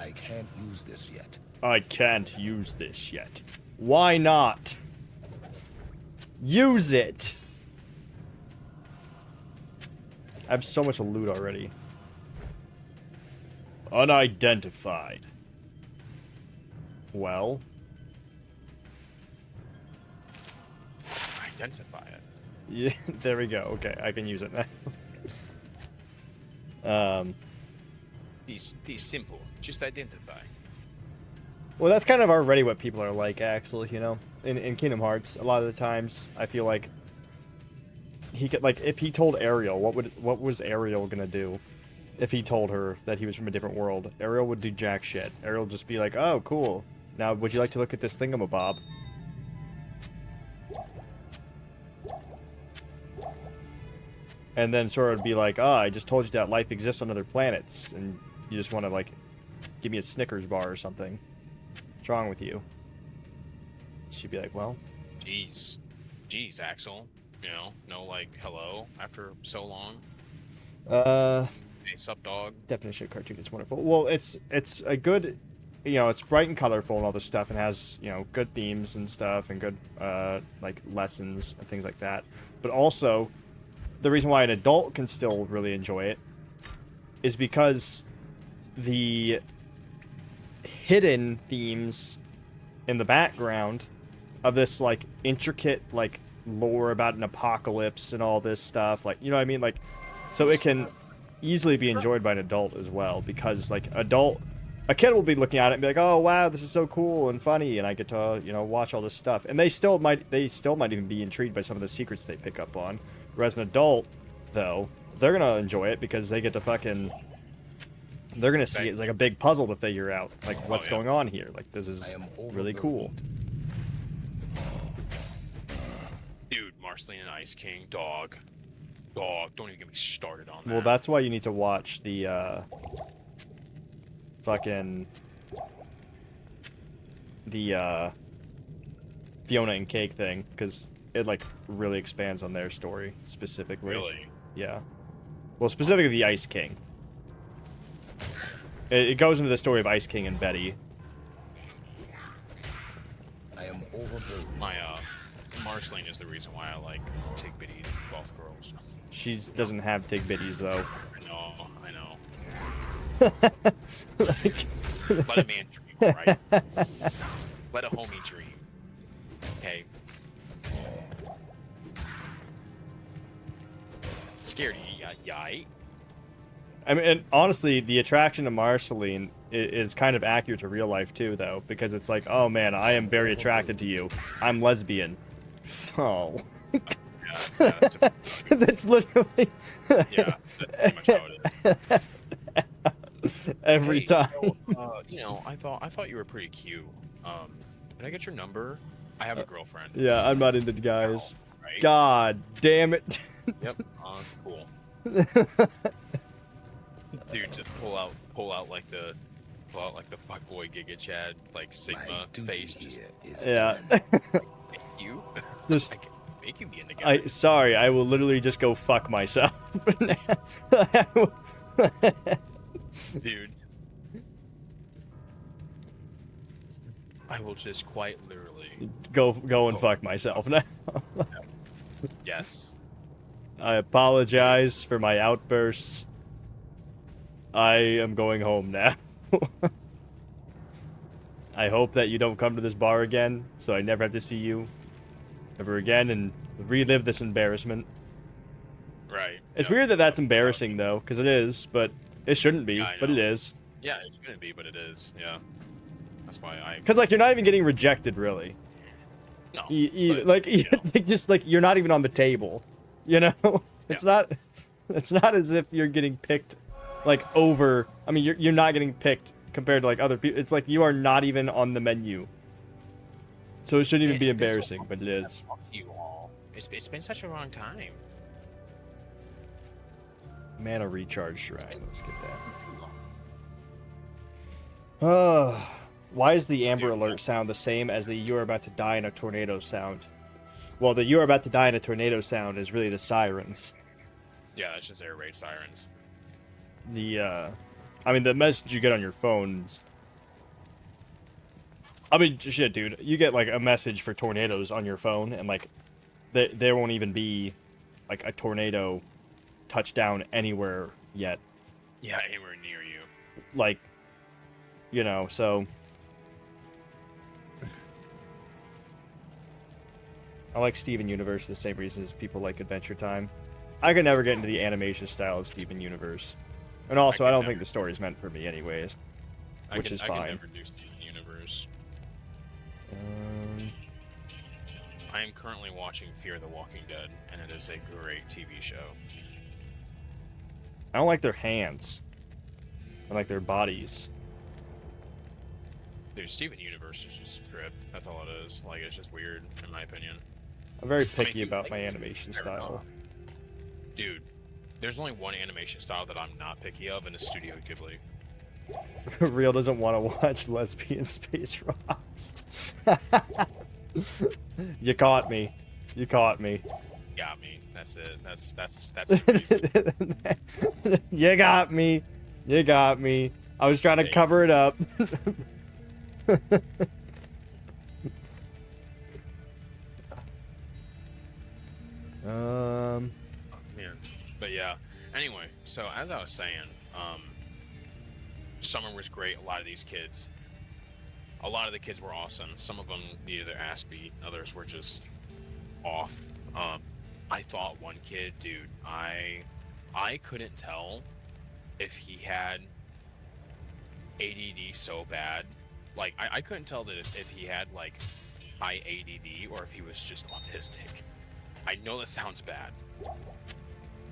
I can't use this yet. I can't use this yet. Why not? Use it! I have so much loot already. Unidentified. Well. Identify it. Yeah, there we go. Okay, I can use it now. These simple. Just identify. Well, that's kind of already what people are like, Axel, you know? In Kingdom Hearts, a lot of the times, I feel like he could, like, if he told Ariel, what was Ariel gonna do if he told her that he was from a different world? Ariel would do jack shit. Ariel would just be like, oh, cool. Now, would you like to look at this thingamabob? And then Sora would be like, oh, I just told you that life exists on other planets, and you just want to, like, give me a Snickers bar or something. What's wrong with you? She'd be like, well... Jeez, Axel. You know, no, like, hello after so long. Hey, sup, dog? Definition of cartoon is wonderful. Well, it's a good... You know, it's bright and colorful and all this stuff, and has, you know, good themes and stuff, and good, like, lessons and things like that. But also... The reason why an adult can still really enjoy it is because the hidden themes in the background of this, like, intricate, like, lore about an apocalypse and all this stuff, like, you know what I mean? Like, so it can easily be enjoyed by an adult as well, because, like, a kid will be looking at it and be like, oh, wow, this is so cool and funny, and I get to, you know, watch all this stuff. And they still might even be intrigued by some of the secrets they pick up on. Whereas an adult, though, they're gonna enjoy it because they get to fucking... They're gonna see it as like a big puzzle to figure out, like, what's going on here. Like, this is really cool. Dude, Marceline Ice King, dog, don't even get me started on that. Well, that's why you need to watch the, fucking... The, Fiona and Cake thing, because... It, like, really expands on their story, specifically. Really? Yeah. Well, specifically the Ice King. It goes into the story of Ice King and Betty. I am overburdened. My, Marceline is the reason why I like Tigbity Golf Girls. She doesn't have tig bitties though. I know. Like, Let a man dream, alright? Let a homie dream. Okay. Scared yai. I mean, and honestly, the attraction to Marceline is kind of accurate to real life too, though, because it's like, oh man, I am very attracted to you. I'm lesbian. Oh. Yeah, That's literally. yeah, that's pretty much how it is. Every Hey, time. so, you know, I thought you were pretty cute. Can I get your number? I have a girlfriend. Yeah, I'm not into guys. Right? God damn it. Yep. Cool. Dude, just pull out like the fuckboy Giga Chad, like Sigma face. Just Yeah. make you. Just. I can make you be into guys. Sorry, I will literally just go fuck myself. Dude. I will just quite literally. Go and fuck myself now. Yes. I apologize for my outbursts. I am going home now. I hope that you don't come to this bar again, so I never have to see you ever again and relive this embarrassment. Right. It's Yep. weird that that's embarrassing, though, because it is, but it shouldn't be, Yeah, I but it know. is. Yeah, it shouldn't be, but it is. Yeah. That's why I. Because, like, you're not even getting rejected, really. No. But, but, you know. like, just, like, you're not even on the table, you know? It's not as if you're getting picked, like, over... I mean, you're not getting picked compared to, like, other people. It's like you are not even on the menu. So it shouldn't even be It's been so embarrassing, long but it since is. I've talked to you all. It's been such a long time. Mana recharge shrine. Let's get that. Why is the Amber Dude, Alert sound the same as the "you are about to die in a tornado" sound? Well, the "you are about to die in a tornado" sound is really the sirens. Yeah, it's just air raid sirens. I mean, the message you get on your phones. I mean, shit, dude. You get, like, a message for tornadoes on your phone, and, like, there won't even be, like, a tornado touchdown anywhere yet. Yeah, anywhere near you. Like, you know, so... I like Steven Universe for the same reason as people like Adventure Time. I could never get into the animation style of Steven Universe. And also, I don't think the story's meant for me anyways. Which is I fine. can never do Steven Universe. I am currently watching Fear the Walking Dead, and it is a great TV show. I don't like their hands. I like their bodies. Dude, Steven Universe is just script. That's all it is. Like, it's just weird, in my opinion. I'm very I mean, picky if you about like my it, animation fair style. enough. Dude, there's only one animation style that I'm not picky of, and it's Studio Ghibli. Real doesn't want to watch lesbian space rocks. You caught me. You caught me. Got me. That's it. That's the reason. You got me. You got me. I was trying to cover it up. Man. But yeah. Anyway, so as I was saying, summer was great. A lot of the kids were awesome. Some of them needed their ass beat. Others were just off. I thought one kid, dude, I couldn't tell if he had ADD so bad. Like, I couldn't tell that if he had, like, high ADD or if he was just autistic. I know that sounds bad.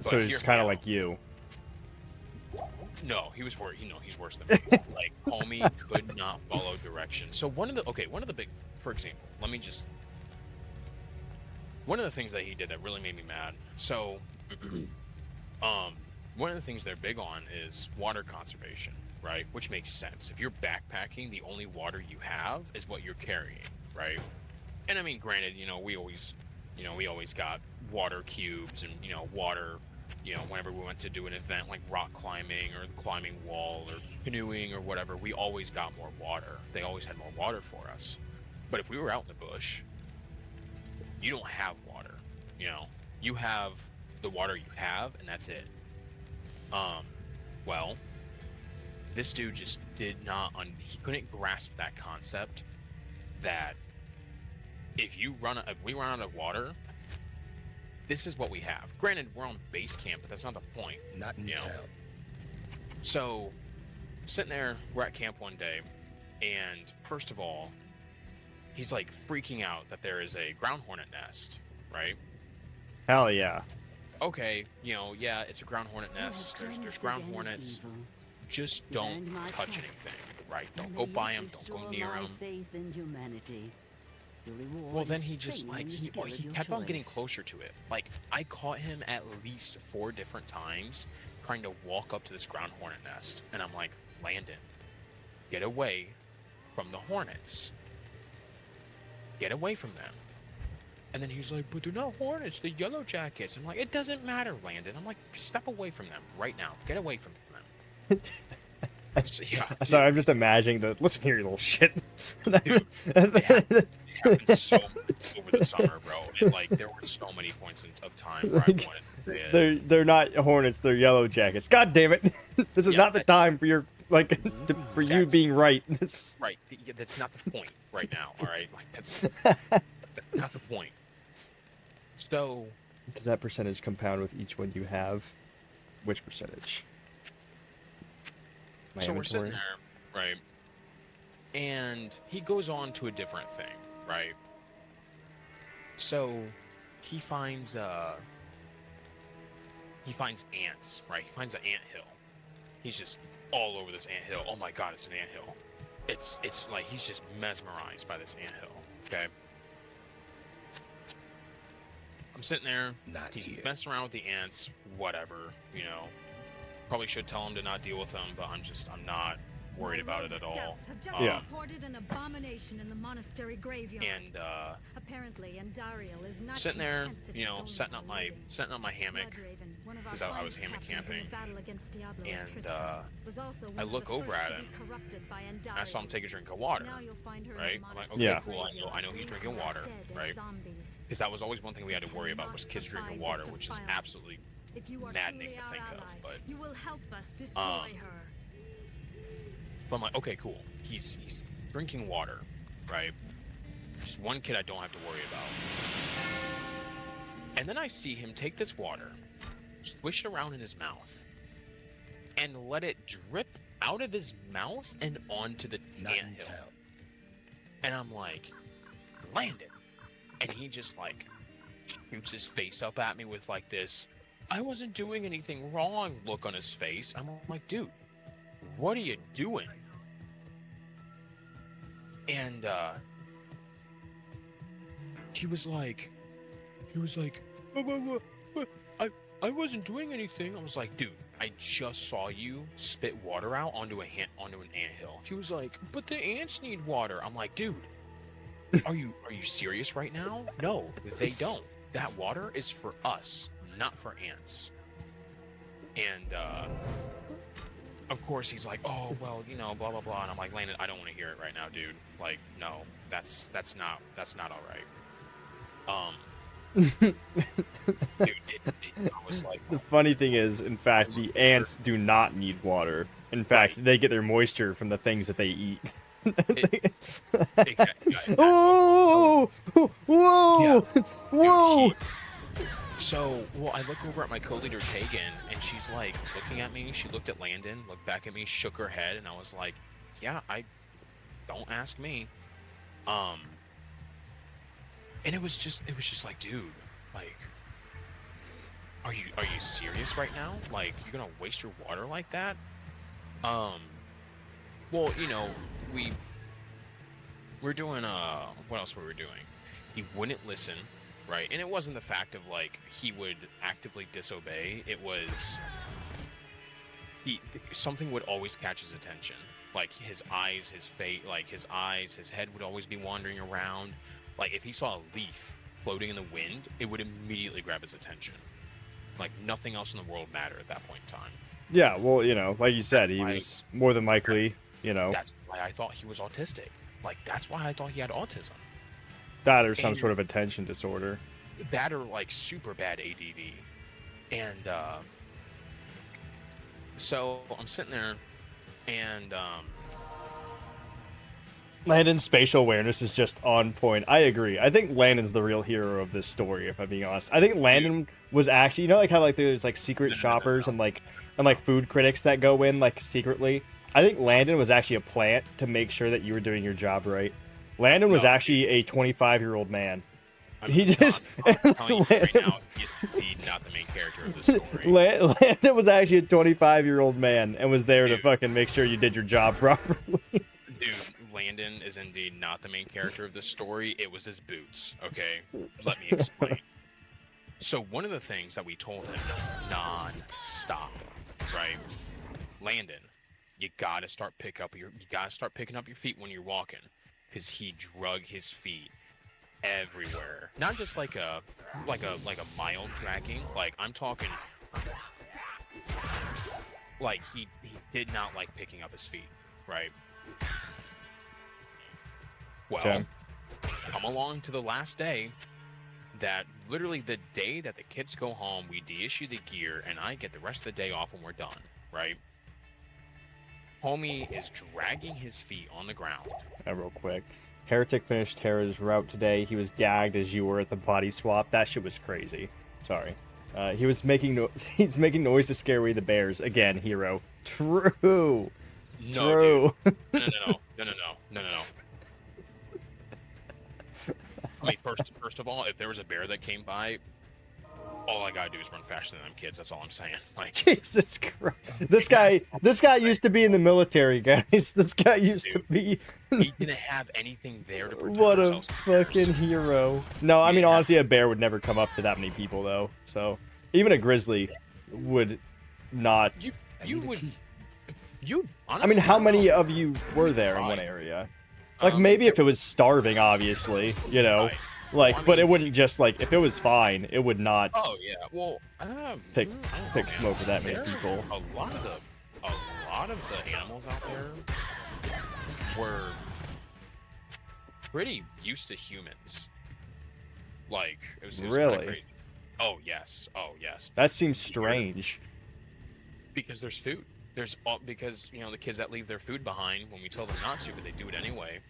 So he's hear kind me of out. like you. No, he was worse. He's worse than me. Like, homie could not follow directions. So one of the big, for example, one of the things that he did that really made me mad. So, one of the things they're big on is water conservation, right? Which makes sense. If you're backpacking, the only water you have is what you're carrying, right? And I mean, granted, we always got water cubes and, water, whenever we went to do an event like rock climbing or the climbing wall or canoeing or whatever, we always got more water. They always had more water for us. But if we were out in the bush, you don't have water, you have the water you have, and that's it. Well, this dude just did not, he couldn't grasp that concept that if we run out of water, this is what we have. Granted, we're on base camp, but that's not the point. Not in you know? town. So, sitting there, we're at camp one day, and first of all, he's like freaking out that there is a ground hornet nest, right? Hell yeah. Okay, yeah, it's a ground hornet nest. There's ground hornets. Just don't touch anything, right? Don't go by them. Don't go near them. Faith in humanity. Well, then he just he kept on getting closer to it. Like, I caught him at least 4 different times trying to walk up to this ground hornet nest, and I'm like, Landon, get away from the hornets. Get away from them. And then he's like, but they're not hornets, they're yellow jackets. I'm like, it doesn't matter, Landon. I'm like, step away from them right now. Get away from them. So, yeah. Sorry, I'm just imagining the. Listen here, you little shit. Dude, it happened so much over the summer, bro. And like, there were so many points of time where I wanted to say it. They're not hornets, they're yellow jackets. God damn it! This is not the time for your for you being right. Right. That's not the point right now. All right. Like that's not the point. So. Does that percentage compound with each one you have? Which percentage? My So inventory? we're sitting there, right? And he goes on to a different thing, right? So he finds ants, right? He finds an ant hill. He's just all over this ant hill. Oh my god, it's an ant hill. It's like he's just mesmerized by this ant hill. Okay. I'm sitting there. Not He's here. messing around with the ants, whatever, Probably should tell him to not deal with them, but I'm not worried about it at all. Scouts have just Yeah. reported an abomination in the monastery graveyard. And Apparently, Andariel is not sitting there, content to take only setting up the my living. hammock, Bloodraven, one of our 'cause I was finest hammock captains in camping, the battle against Diablo and and Tristram, was also one I of look the over first at to be him, corrupted by and I saw him Andariel. take a drink of water, Now you'll find her in right? the I'm like, monastery Yeah. okay, cool. I know he's drinking water, dead as right? zombies. Because that was always one thing we had to worry about was kids drinking water, which is absolutely If you are maddening truly to our think of, ally, but you will help us destroy her. But I'm like, okay, cool. He's drinking water, right? Just one kid I don't have to worry about. And then I see him take this water, swish it around in his mouth, and let it drip out of his mouth and onto the Not in anthill. town. And I'm like, Landon. And he just like shoots his face up at me with like this, I wasn't doing anything wrong look on his face. I'm like, dude, what are you doing? And he was like, I wasn't doing anything. I was like, dude, I just saw you spit water out onto an anthill. He was like, but the ants need water. I'm like, dude, are you serious right now? No, they don't. That water is for us, not for ants. And of course he's like, oh well, blah blah blah. And I'm like, Landon, I don't want to hear it right now, dude. Like, no, that's not all right. Dude, I was like, The funny thing is, in fact, the ants do not need water. In fact, they get their moisture from the things that they eat. exactly. Oh! Whoa! Yeah. Whoa! So, well, I look over at my co-leader Tegan, and she's like looking at me. She looked at Landon, looked back at me, shook her head, and I was like, "Yeah, don't ask me." And it was just like, dude, like, are you serious right now? Like, you're gonna waste your water like that? Well, we're doing what else were we doing? He wouldn't listen. Right, and it wasn't the fact of like he would actively disobey. It was something would always catch his attention, like his eyes, his face, like his eyes, his head would always be wandering around. Like if he saw a leaf floating in the wind, it would immediately grab his attention. Like nothing else in the world mattered at that point in time. Yeah, well, like you said, he was more than likely, That's why I thought he was autistic. Like that's why I thought he had autism. that or some sort of attention disorder. That or like super bad ADD. And so I'm sitting there, and Landon's spatial awareness is just on point. I agree. I think Landon's the real hero of this story, if I'm being honest. I think Landon was actually, you know, like how like there's like secret shoppers and like food critics that go in like secretly. I think Landon was actually a plant to make sure that you were doing your job right. Landon was actually a 25-year-old man. He just I'm telling you right now, he's indeed not the main character of the story. Landon was actually a 25-year-old man and was there to fucking make sure you did your job properly. Dude, Landon is indeed not the main character of the story. It was his boots, okay? Let me explain. So one of the things that we told him non-stop, right? Landon, you gotta start picking up your feet when you're walking, because he drug his feet everywhere. Not just like a mild dragging. Like I'm talking. Like he did not like picking up his feet, right? Well, come along to the last day. That literally the day that the kids go home, we deissue the gear, and I get the rest of the day off when we're done, right? Homie is dragging his feet on the ground. Real quick. Heretic finished Terra's route today. He was gagged as you were at the body swap. That shit was crazy. Sorry. He's making noise to scare away the bears. Again, hero. True. No, True. Dude. No. I mean, first of all, if there was a bear that came by, all I gotta do is run faster than them kids. That's all I'm saying. Like, Jesus Christ. This guy used to be in the military, guys. This guy used to be. He didn't have anything there to protect What a himself. fucking hero. No, I mean, honestly, a bear would never come up to that many people, though. So, even a grizzly would not. You would. Honestly, I mean, how many of you were there in one area? Like, maybe if it was starving, obviously, you know. Right. Like, Well, I mean, but it wouldn't just, like, if it was fine, it would not Oh yeah. Well, pick I don't know, man. smoke with that many There- people. A lot of the animals out there were pretty used to humans. Like, it was kinda Really? crazy. Oh yes. That seems strange. Because there's food. Because you know the kids that leave their food behind when we tell them not to, but they do it anyway.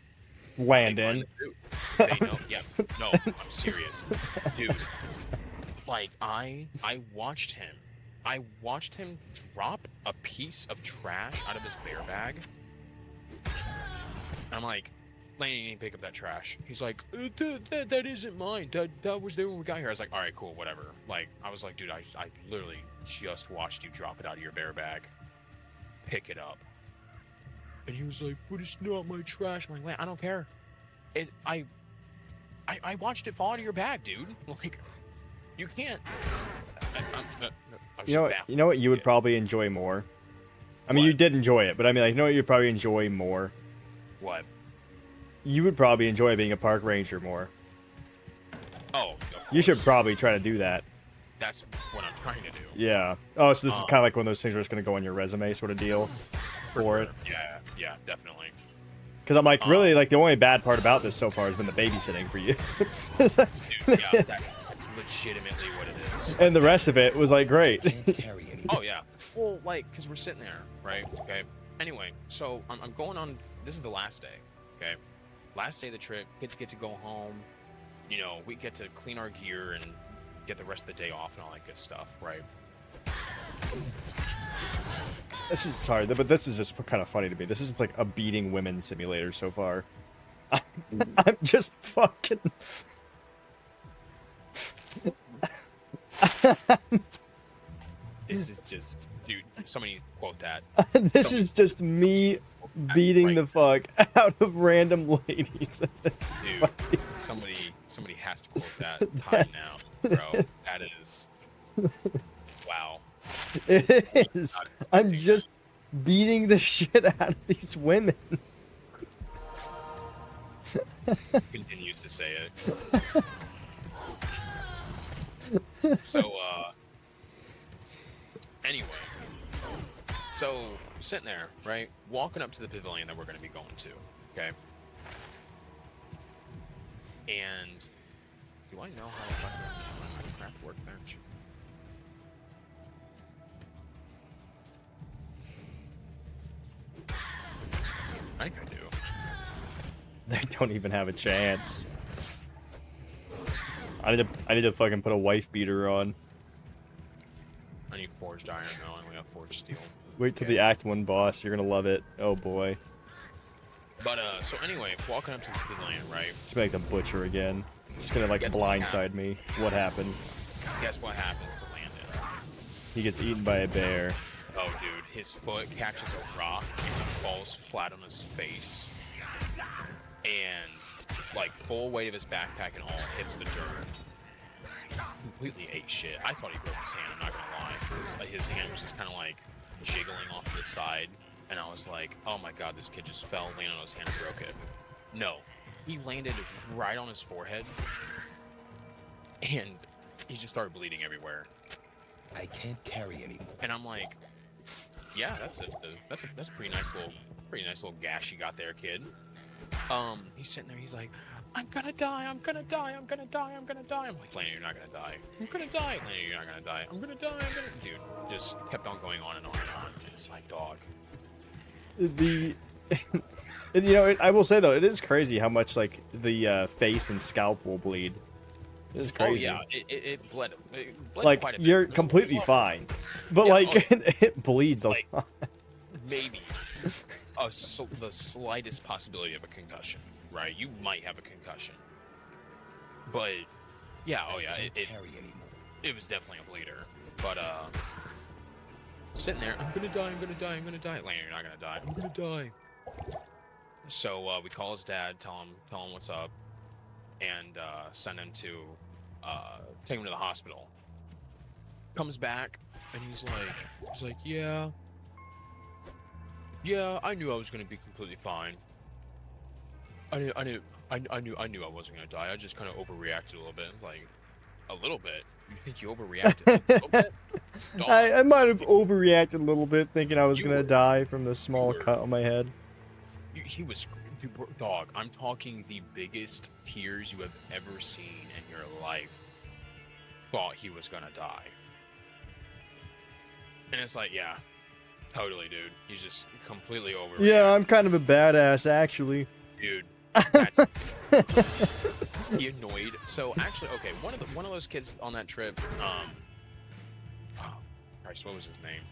They find Landon. the food. They know. Yeah. No, I'm serious, dude. Like I watched him. I watched him drop a piece of trash out of his bear bag. I'm like, Landon, you need to pick up that trash. He's like, that isn't mine. That was there when we got here. I was like, all right, cool, whatever. Like, I was like, dude, I literally just watched you drop it out of your bear bag. Pick it up. And he was like, but it's not my trash. I'm like, man, I don't care. I watched it fall out of your bag, dude. Like, you can't. You know what you would probably enjoy more? I mean, What? you did enjoy it, but I mean, like, you know what you'd probably enjoy more? What? You would probably enjoy being a park ranger more. Oh, You should probably try to do that. That's what I'm trying to do. Yeah. Oh, so this is kind of like one of those things where it's going to go on your resume sort of deal for it. Yeah, definitely. Because I'm like, really, like, the only bad part about this so far has been the babysitting for you. Dude, yeah, that's legitimately what it is. And the rest of it was, like, great. Oh, yeah. Well, like, because we're sitting there, right? Okay. Anyway, so I'm going on. This is the last day, okay? Last day of the trip. Kids get to go home. You know, we get to clean our gear and get the rest of the day off and all that good stuff, right? This is, sorry, but this is just kind of funny to me. This is just like a beating women simulator so far. I'm just fucking... This is just, dude, somebody needs to quote that. This is just me beating the fuck out of random ladies. Dude, somebody has to quote that right now, bro. That is, wow. It is. I'm just beating the shit out of these women. Continues to say it. So, anyway. So, sitting there, right? Walking up to the pavilion that we're going to be going to, okay? And do I know how to craft a workbench? I think I do. They don't even have a chance. I need to fucking put a wife beater on. I need forged iron. No, I only have forged steel. Wait till the Act 1 boss. You're gonna love it. Oh boy. But so anyway, walking up to the speed land, right? It's like the butcher again. It's gonna like blindside me. What happened? Guess what happens to Landon? He gets eaten by a bear. Oh, dude, his foot catches a rock and he falls flat on his face. And, like, full weight of his backpack and all hits the dirt. Completely ate shit. I thought he broke his hand, I'm not gonna lie. His hand was just kind of, like, jiggling off to the side. And I was like, oh my god, this kid just fell, landed on his hand, and broke it. No. He landed right on his forehead. And he just started bleeding everywhere. I can't carry anymore. And I'm like, yeah, that's a pretty nice little gash you got there, kid. He's sitting there, he's like, I'm gonna die, I'm gonna die, I'm gonna die, I'm gonna die. I'm like, Landon, you're not gonna die. I'm gonna die. Landon, you're not gonna die. I'm gonna die, I'm gonna... Dude, just kept on going on and on and on. And it's like, dog. The... And, you know, I will say, though, it is crazy how much, like, the face and scalp will bleed. It is crazy. Oh, yeah, it bled like, quite a bit. you're completely fine. But, Yeah, like, it bleeds a like, lot. maybe the slightest possibility of a concussion, right? You might have a concussion, but yeah, oh yeah, it was definitely a bleeder. But sitting there, I'm gonna die, I'm gonna die, I'm gonna die. Landon, you're not gonna die. I'm gonna die. So we call his dad, tell him what's up, and send him to take him to the hospital. Comes back and he's like, yeah, I knew I was gonna be completely fine. I knew I wasn't gonna die. I just kind of overreacted a little bit. It's like, a little bit? You think you overreacted a little bit? Dog. I might have overreacted a little bit, thinking I was You gonna were- die from the small cut on my head. He was, dog. I'm talking the biggest tears you have ever seen in your life. Thought he was gonna die, and it's like, yeah, totally, dude. He's just completely over. Yeah, I'm kind of a badass, actually. Dude. He annoyed. So actually, okay, one of those kids on that trip. Oh, Christ, what was his name?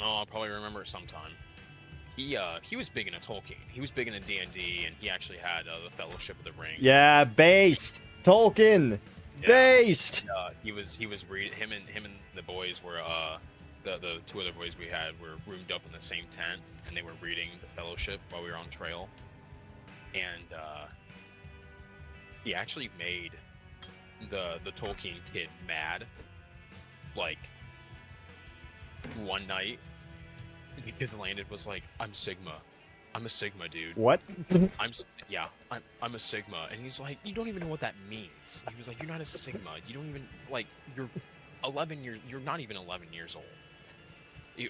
Oh, I'll probably remember it sometime. He was big into Tolkien. He was big into D&D, and he actually had the Fellowship of the Ring. Yeah, based Tolkien, Yeah. based. He was reading. Him and the boys were the two other boys we had were roomed up in the same tent, and they were reading the Fellowship while we were on trail. And he actually made the Tolkien kid mad, like one night, because Landon was like, I'm a Sigma, dude. What? I'm a Sigma. And he's like, you don't even know what that means. He was like, you're not a Sigma. You don't even, like, you're 11 years, you're not even 11 years old. He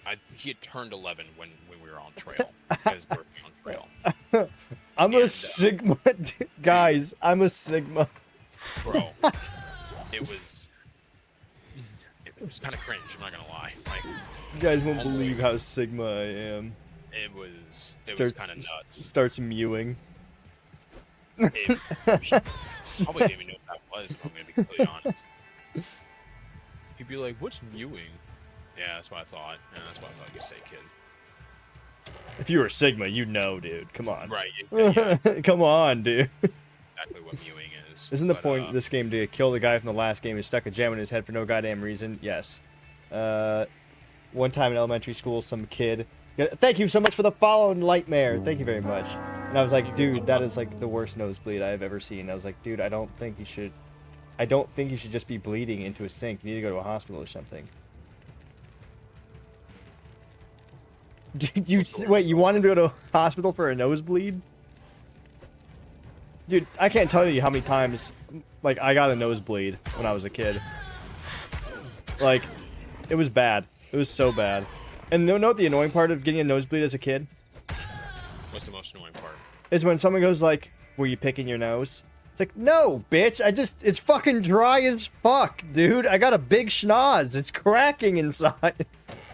had turned 11 when we were on trail. His birthday on trail. I'm a Sigma. Guys, I'm a Sigma. Bro, it was kind of cringe, I'm not gonna lie. Like, You guys won't believe how Sigma I am. it was kind of nuts. Starts mewing. It, probably didn't even know what that was, if I'm gonna be completely honest. He'd be like, what's mewing? Yeah, that's what I thought. Yeah, that's what I thought you'd say, kid. If you were Sigma, you know, dude. Come on. Right, yeah, Come on, dude. exactly what mewing is. Isn't the But, point of this game to kill the guy from the last game who stuck a gem in his head for no goddamn reason? Yes. One time in elementary school, some kid... Thank you so much for the follow, Nightmare. Thank you very much. And I was like, dude, that is like the worst nosebleed I've ever seen. I was like, dude, I don't think you should just be bleeding into a sink. You need to go to a hospital or something. Wait, you wanted to go to a hospital for a nosebleed? Dude, I can't tell you how many times, like, I got a nosebleed when I was a kid. Like, it was bad. It was so bad. And you know what the annoying part of getting a nosebleed as a kid? What's the most annoying part? Is when someone goes like, were you picking your nose? It's like, no, bitch, it's fucking dry as fuck, dude. I got a big schnoz. It's cracking inside.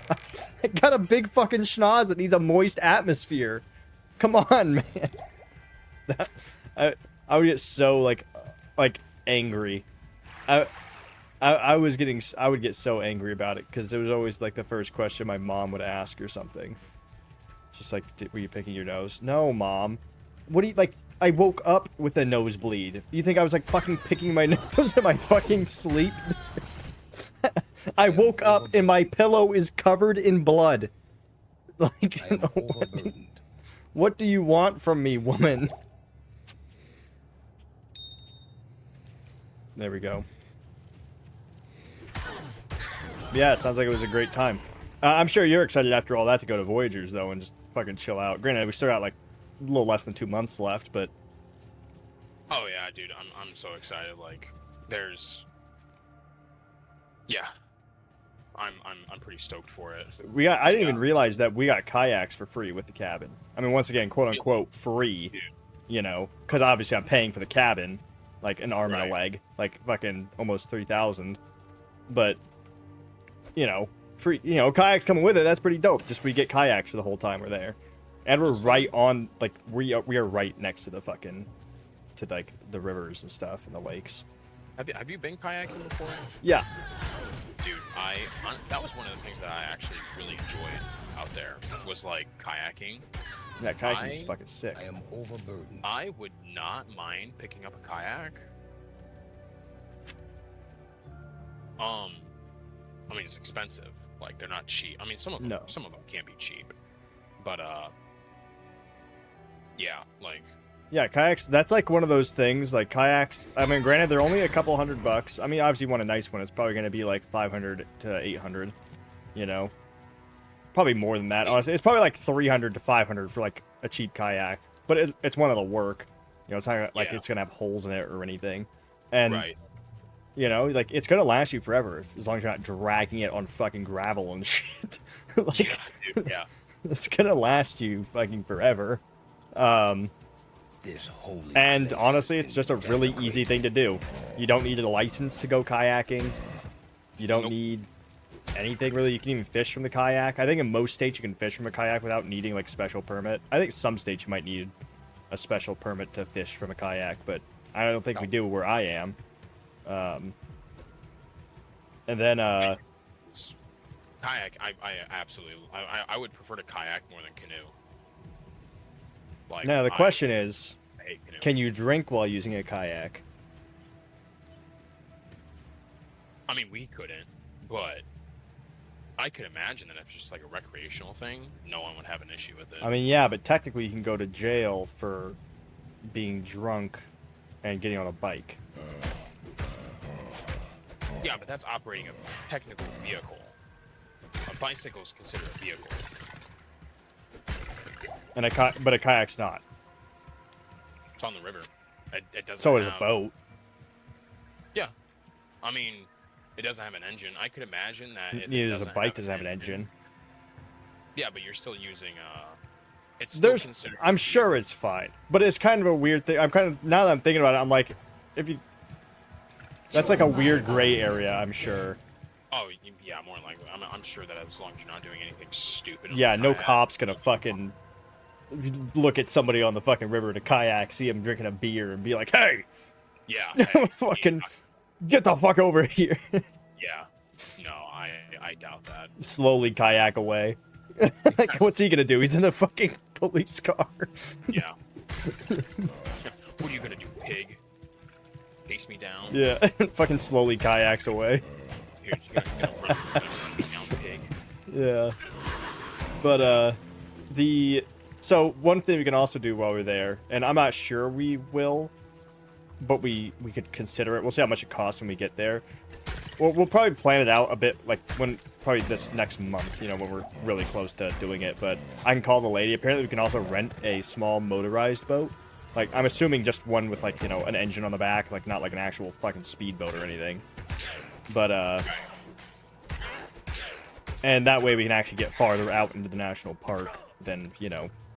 I got a big fucking schnoz that needs a moist atmosphere. Come on, man. I would get so like angry. I would get so angry about it because it was always like the first question my mom would ask or something. Just like, were you picking your nose? No, Mom. What do you like? I woke up with a nosebleed. You think I was like fucking picking my nose in my fucking sleep? I woke up and my pillow is covered in blood. Like, what do you want from me, woman? There we go. Yeah, it sounds like it was a great time. I'm sure you're excited after all that to go to Voyagers, though, and just fucking chill out. Granted, we still got, like, a little less than 2 months left, but... Oh, yeah, dude, I'm so excited. Like, there's... Yeah. I'm pretty stoked for it. I didn't even realize that we got kayaks for free with the cabin. I mean, once again, quote-unquote free, dude. You know, because obviously I'm paying for the cabin, like an arm and a leg, like fucking almost 3,000. But, you know, free, you know, kayaks coming with it, that's pretty dope. Just we get kayaks for the whole time we're there. And we're right on, like, we are right next to the fucking, to like the rivers and stuff and the lakes. Have you been kayaking before? Yeah. Dude, that was one of the things that I actually really enjoyed out there, was like kayaking. Yeah, kayaking is fucking sick. I am overburdened. I would not mind picking up a kayak. I mean, it's expensive. Like, they're not cheap. I mean, some of them can be cheap. But yeah, like. Yeah, kayaks, that's like one of those things, like kayaks, I mean, granted, they're only a couple $100. I mean, obviously you want a nice one, it's probably going to be like 500 to 800, you know? Probably more than that, honestly. It's probably like 300 to 500 for like a cheap kayak, but it's one of the work. You know, it's not like it's going to have holes in it or anything. And, you know, like, it's going to last you forever, as long as you're not dragging it on fucking gravel and shit. Like, yeah, dude, yeah. It's going to last you fucking forever. And honestly, it's just a really easy thing to do. You don't need a license to go kayaking. You don't need anything really. You can even fish from the kayak. I think in most states you can fish from a kayak without needing like special permit. I think some states you might need a special permit to fish from a kayak, but I don't think we do where I am. And then kayak, I absolutely, I would prefer to kayak more than canoe. Like, now the question is, can you drink while using a kayak? I mean, we couldn't, but I could imagine that if it's just like a recreational thing, no one would have an issue with it. I mean, yeah, but technically you can go to jail for being drunk and getting on a bike. Yeah, but that's operating a technical vehicle. A bicycle is considered a vehicle. And but a kayak's not. It's on the river. It doesn't. So is a boat. Yeah, I mean, it doesn't have an engine. I could imagine that. Neither does a bike. Doesn't have an engine. Yeah, but you're still using it's still considered. I'm sure it's fine, but it's kind of a weird thing. I'm kind of, now that I'm thinking about it, I'm like, if you. That's like a weird gray area. I'm sure. Oh yeah, more likely. I'm sure that as long as you're not doing anything stupid. Yeah, no cop's gonna fucking look at somebody on the fucking river in a kayak, see him drinking a beer, and be like, "Hey, yeah, fucking get the fuck over here." Yeah, no, I doubt that. Slowly kayak away. Like, what's he gonna do? He's in the fucking police car. Yeah. What are you gonna do, pig? Face me down? Yeah, fucking slowly kayaks away. Here, you gotta run me down, pig. Yeah. But so one thing we can also do while we're there, and I'm not sure we will, but we could consider it. We'll see how much it costs when we get there. We'll probably plan it out a bit, like probably this next month, you know, when we're really close to doing it. But I can call the lady. Apparently we can also rent a small motorized boat. Like, I'm assuming just one with, like, you know, an engine on the back, like, not like an actual fucking speedboat or anything. But and that way we can actually get farther out into the national park than, you know,